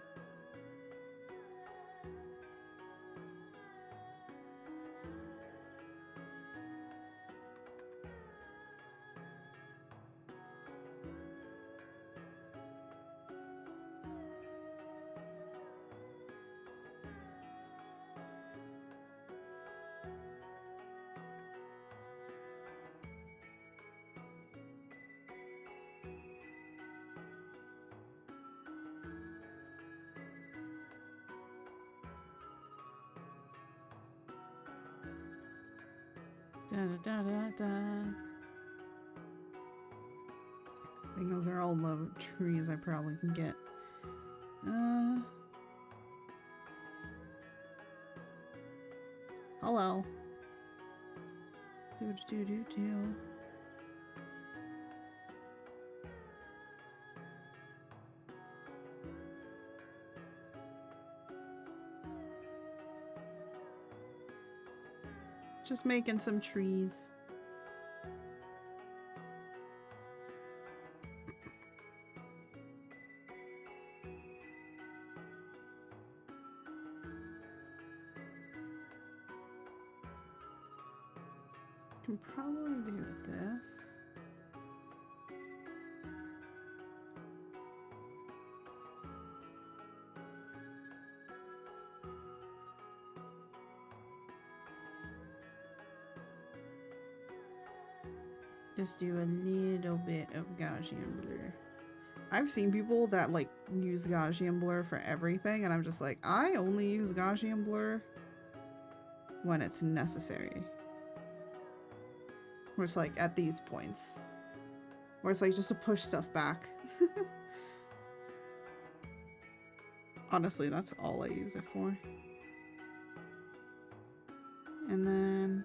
Da, da, da, da, da. I think those are all the trees I probably can get. Hello. Do do do do. Just making some trees. Can probably do this. Just do a little bit of Gaussian blur. I've seen people that like use Gaussian blur for everything, and I'm just like, I only use Gaussian blur when it's necessary. Where it's like at these points. Where it's like just to push stuff back. Honestly, that's all I use it for. And then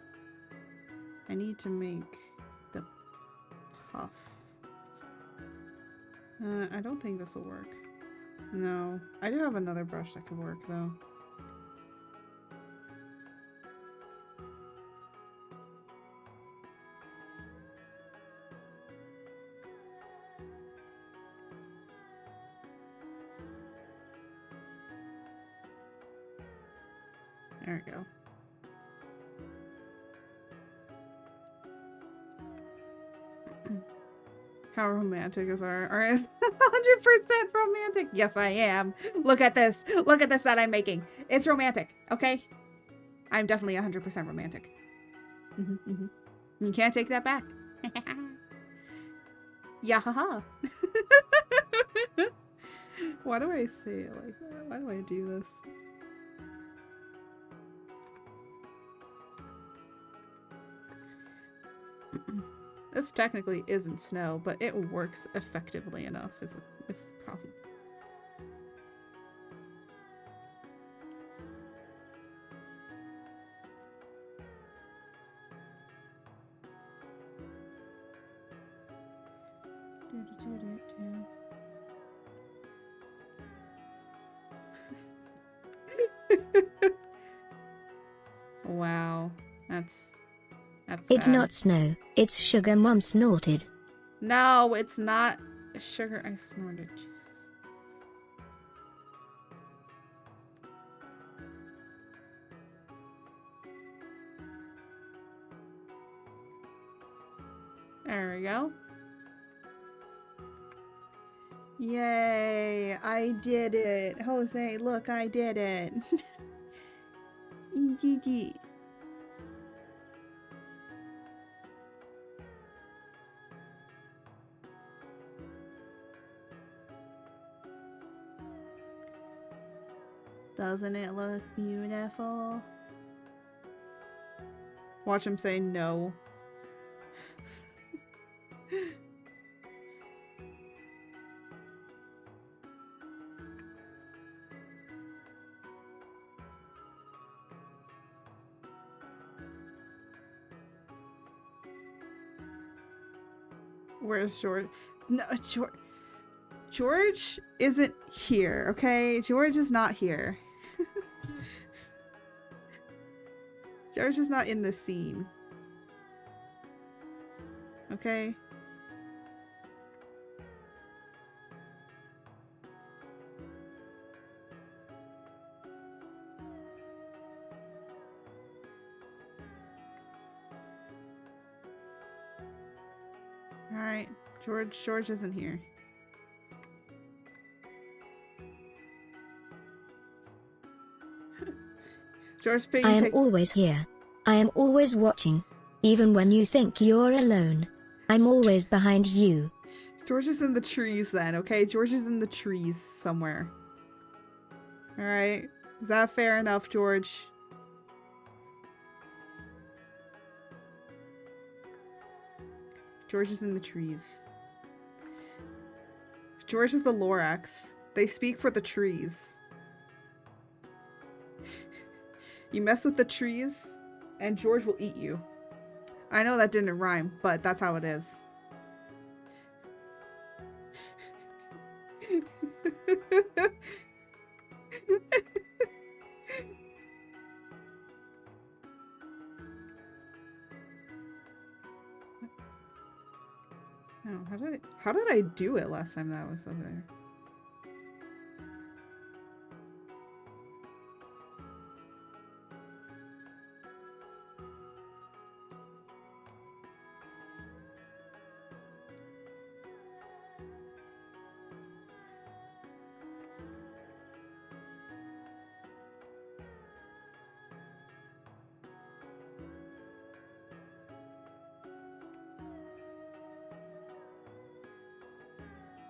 I need to make the puff. I don't think this will work. No. I do have another brush that could work though. There we go. How romantic is our 100% romantic? Yes, I am. Look at this. Look at this that I'm making. It's romantic, okay? I'm definitely 100% romantic. You can't take that back. Yeah, haha. Why do I say it like that? Why do I do this? This technically isn't snow, but it works effectively enough is the problem. Wow, that's It's sad. not snow, it's sugar Mom snorted. No, it's not sugar I snorted. Jesus. There we go. Yay, I did it. Jose, look, I did it. GG. Doesn't it look beautiful? Watch him say no. Where's George? No, George isn't here, okay? George is not here. George is not in the scene. Okay? Alright, George isn't here. George paying I am always here. I am always watching. Even when you think you're alone, I'm always behind you. George is in the trees then, okay? George is in the trees somewhere. Alright. Is that fair enough, George? George is in the trees. George is the Lorax. They speak for the trees. You mess with the trees, and George will eat you. I know that didn't rhyme, but that's how it is. Oh, how did I do it last time that was over there?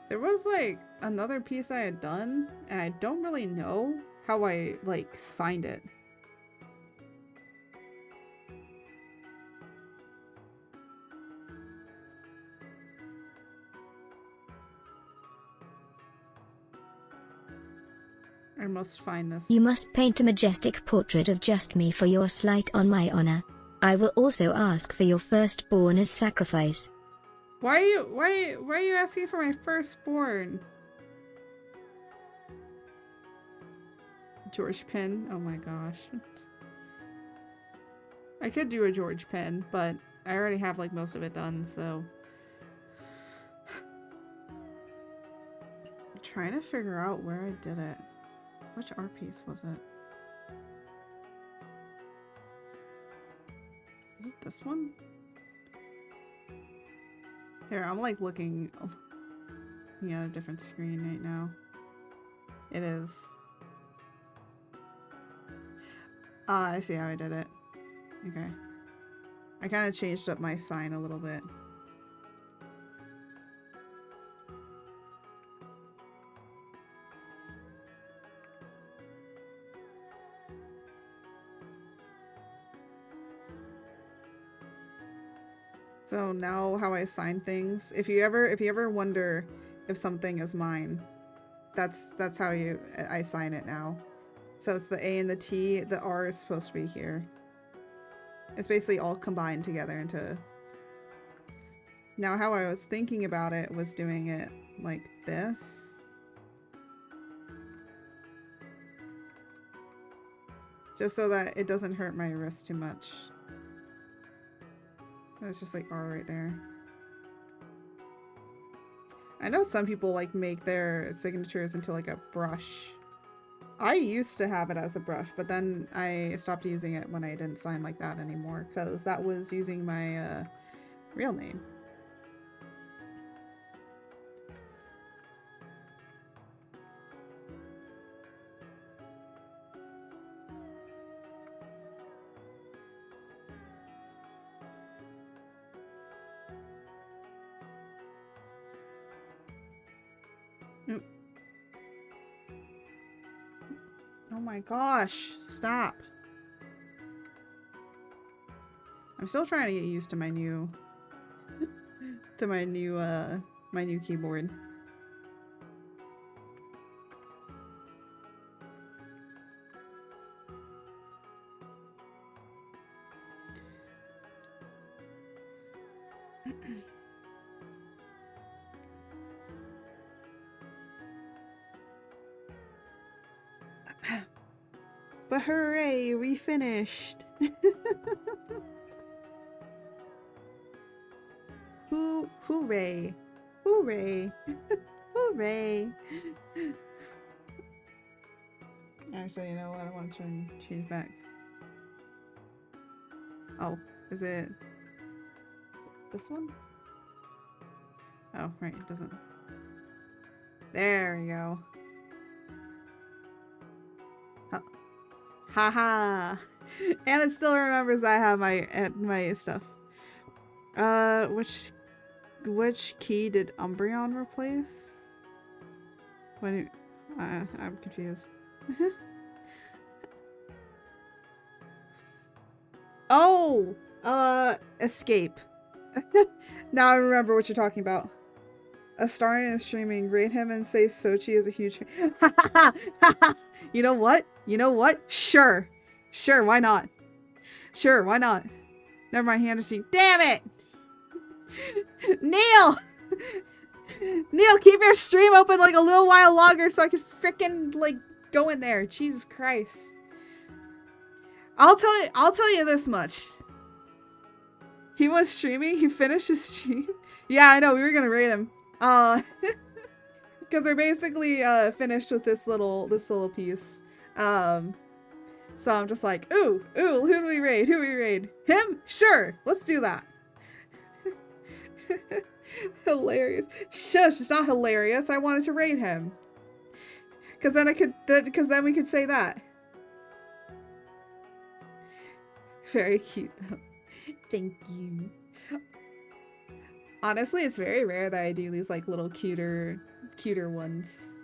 There was like another piece I had done, and I don't really know how I like signed it. I must find this. You must paint a majestic portrait of just me for your slight on my honor. I will also ask for your firstborn as sacrifice. Why are you asking for my firstborn? George pin? Oh my gosh. I could do a George pin, but I already have like most of it done, so. I'm trying to figure out where I did it. Which art piece was it? Is it this one? Here, I'm like looking at a different screen right now. It is. Ah, I see how I did it. Okay. I kind of changed up my sign a little bit. So now how I sign things, if you ever wonder if something is mine, that's how I sign it now. So it's the A and the T, the R is supposed to be here. It's basically all combined together into. Now how I was thinking about it was doing it like this. Just so that it doesn't hurt my wrist too much. That's just like R right there. I know some people like make their signatures into like a brush. I used to have it as a brush, but then I stopped using it when I didn't sign like that anymore, because that was using my real name. Oh my gosh, stop. I'm still trying to get used to my new my new keyboard. But hooray, we finished. Hooray. Hooray. Hooray. Actually, you know what? I want to change back. Oh, is it this one? Oh, right, it doesn't. There we go. Haha. And it still remembers I have my stuff. Which key did Umbreon replace? I'm confused. Oh! Escape. Now I remember what you're talking about. Astarion is streaming. Rate him and say Sochi is a huge fan. You know what? You know what? Sure. Sure, why not? Sure, why not? Never mind, hand is damn it! Neil! Neil, keep your stream open like a little while longer so I can frickin' like go in there. Jesus Christ. I'll tell you this much. He was streaming, he finished his stream. Yeah, I know, we were gonna rate him. Because we're basically finished with this little piece. So I'm just like, ooh, who do we raid? Who do we raid? Him? Sure, let's do that. Hilarious. Shush, it's not hilarious. I wanted to raid him. Because then we could say that. Very cute though. Thank you. Honestly, it's very rare that I do these like little cuter ones.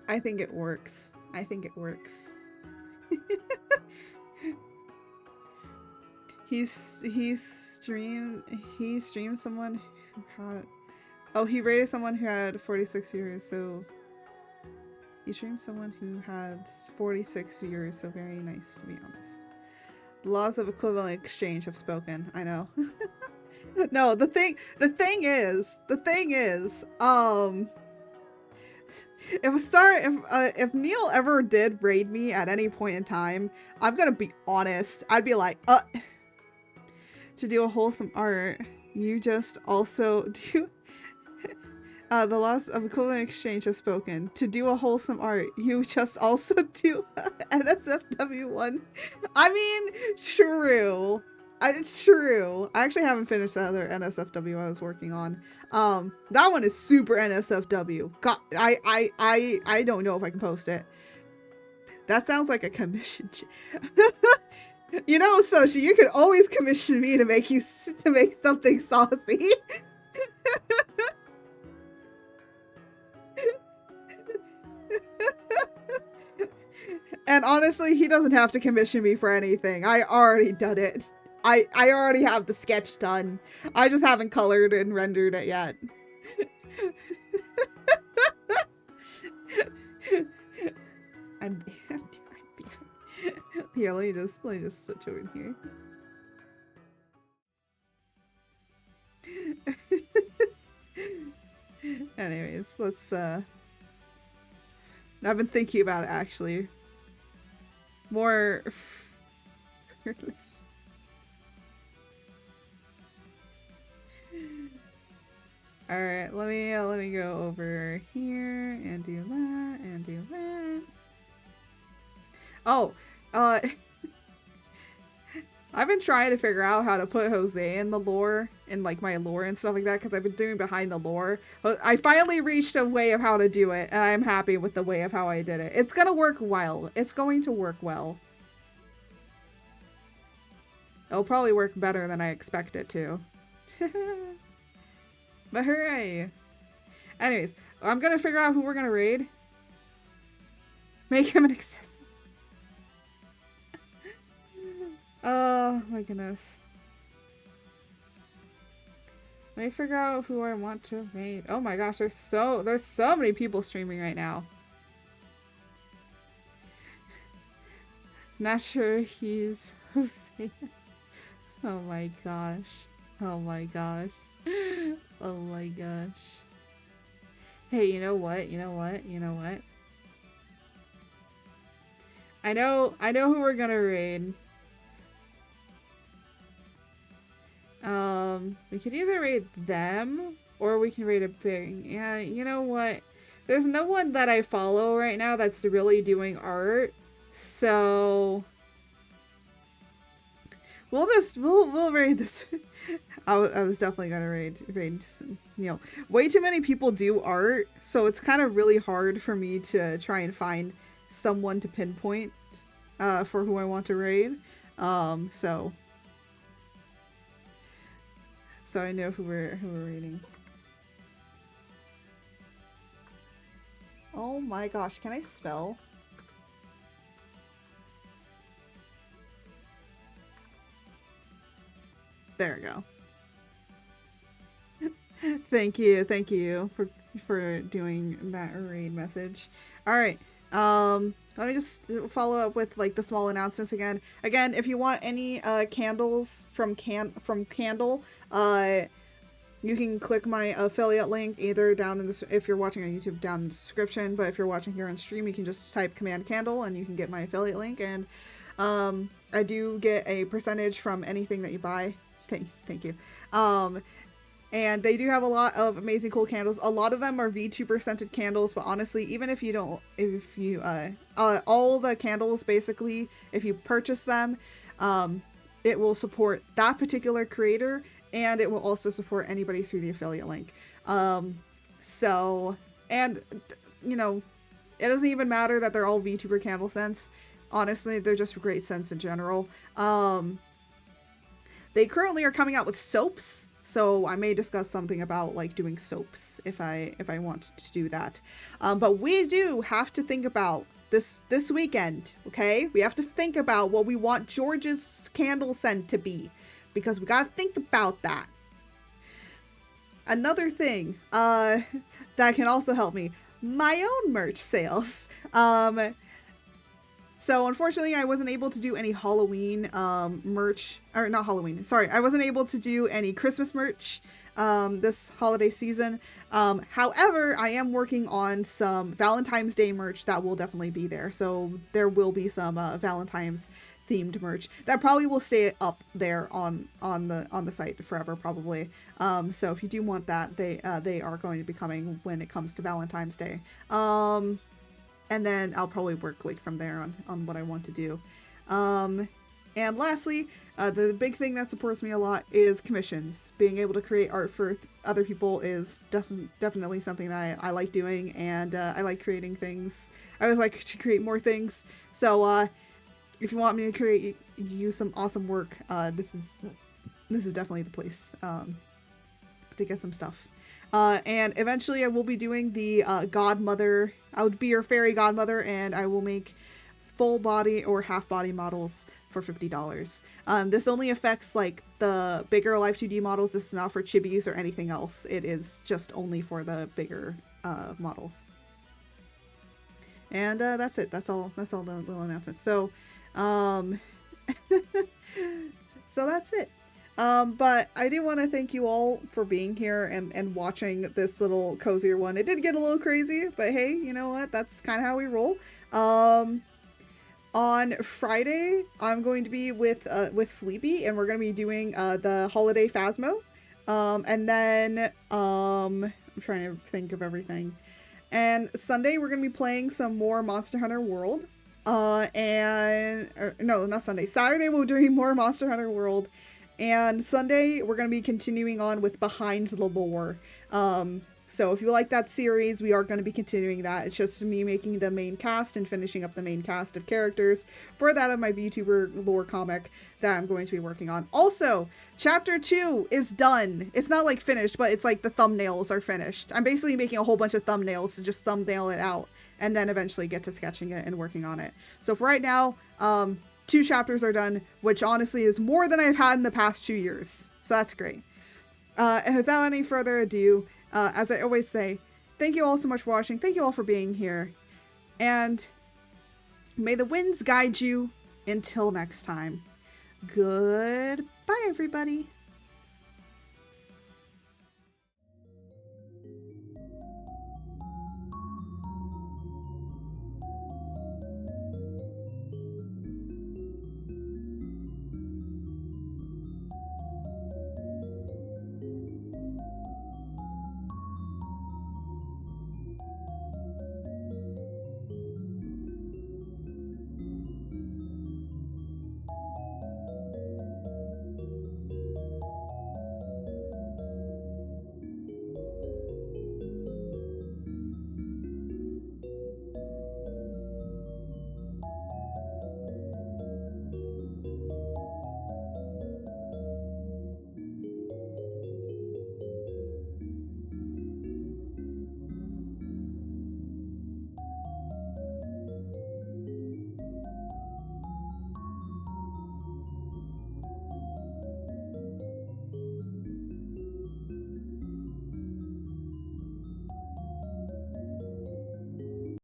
I think it works. I think it works. He streamed someone who had, oh, he rated someone who had 46 viewers, so he streamed someone who had 46 viewers, so very nice, to be honest. The laws of equivalent exchange have spoken. I know. No, the thing is, if Neil ever did raid me at any point in time, I'm gonna be honest. I'd be like, to do a wholesome art, you just also do. The laws of equivalent exchange have spoken. To do a wholesome art, you just also do NSFW1. I mean, true. It's true. I actually haven't finished the other NSFW I was working on. That one is super NSFW. God, I don't know if I can post it. That sounds like a commission. You know, Soshi, you could always commission me to make something saucy. And honestly, he doesn't have to commission me for anything. I already done it. I already have the sketch done. I just haven't colored and rendered it yet. I'm here, let me just switch over here. Anyways, let's I've been thinking about it actually. More Alright, let me go over here and do that and do that. Oh, I've been trying to figure out how to put Jose in the lore, in like my lore and stuff like that, because I've been doing behind the lore. I finally reached a way of how to do it, and I'm happy with the way of how I did it. It's gonna work well. It's going to work well. It'll probably work better than I expect it to. But hooray! Anyways, I'm gonna figure out who we're gonna raid. Make him an accessory. Oh my goodness. Let me figure out who I want to raid. Oh my gosh, there's so many people streaming right now. Not sure he's Jose. Oh my gosh. Oh my gosh. Oh my gosh. Hey, you know what? You know what? You know what? I know who we're gonna raid. We could either raid them or we can raid a big. Yeah, you know what? There's no one that I follow right now that's really doing art, so we'll raid this. I was definitely gonna raid Neil. Way too many people do art, so it's kind of really hard for me to try and find someone to pinpoint for who I want to raid. So I know who we're raiding. Oh my gosh, can I spell? There we go. Thank you for doing that raid message. All right. Let me just follow up with like the small announcements again. Again, if you want any candles from Qandle, you can click my affiliate link either down in the, if you're watching on YouTube, down in the description, but if you're watching here on stream, you can just type command Qandle and you can get my affiliate link. And I do get a percentage from anything that you buy. Thank you. And they do have a lot of amazing cool candles. A lot of them are VTuber scented candles, but honestly, even if you don't, all the candles basically, if you purchase them, it will support that particular creator, and it will also support anybody through the affiliate link. So, and you know, it doesn't even matter that they're all VTuber candle scents. Honestly, they're just great scents in general. They currently are coming out with soaps. So I may discuss something about like doing soaps if I want to do that. But we do have to think about this weekend, okay? We have to think about what we want George's candle scent to be, because we gotta think about that. Another thing that can also help me, my own merch sales. So unfortunately, I wasn't able to do any Halloween merch, or not Halloween, sorry. I wasn't able to do any Christmas merch this holiday season. However, I am working on some Valentine's Day merch that will definitely be there. So there will be some Valentine's themed merch that probably will stay up there on the site forever, probably. So if you do want that, they are going to be coming when it comes to Valentine's Day. And then I'll probably work like from there on what I want to do. And lastly, the big thing that supports me a lot is commissions. Being able to create art for other people is definitely something that I like doing, and I like creating things. I always like to create more things. So if you want me to create you some awesome work, this is definitely the place to get some stuff. And eventually I will be doing the godmother. I would be your fairy godmother, and I will make full body or half body models for $50. This only affects like the bigger Life 2D models. This is not for chibis or anything else. It is just only for the bigger models. And that's it. That's all the little announcements. So so that's it. But I do want to thank you all for being here and watching this little cozier one. It did get a little crazy, but hey, you know what? That's kind of how we roll. On Friday, I'm going to be with Sleepy, and we're going to be doing the holiday Phasmo. And then I'm trying to think of everything. And Sunday, we're going to be playing some more Monster Hunter World. No, not Sunday. Saturday, we're doing more Monster Hunter World. And Sunday, we're going to be continuing on with Behind the Lore. So if you like that series, we are going to be continuing that. It's just me making the main cast and finishing up the main cast of characters for that of my VTuber lore comic that I'm going to be working on. Also, Chapter 2 is done. It's not like finished, but it's like the thumbnails are finished. I'm basically making a whole bunch of thumbnails to just thumbnail it out and then eventually get to sketching it and working on it. So for right now, 2 chapters are done, which honestly is more than I've had in the past 2 years. So that's great. And without any further ado, as I always say, thank you all so much for watching. Thank you all for being here. And may the winds guide you until next time. Goodbye, everybody.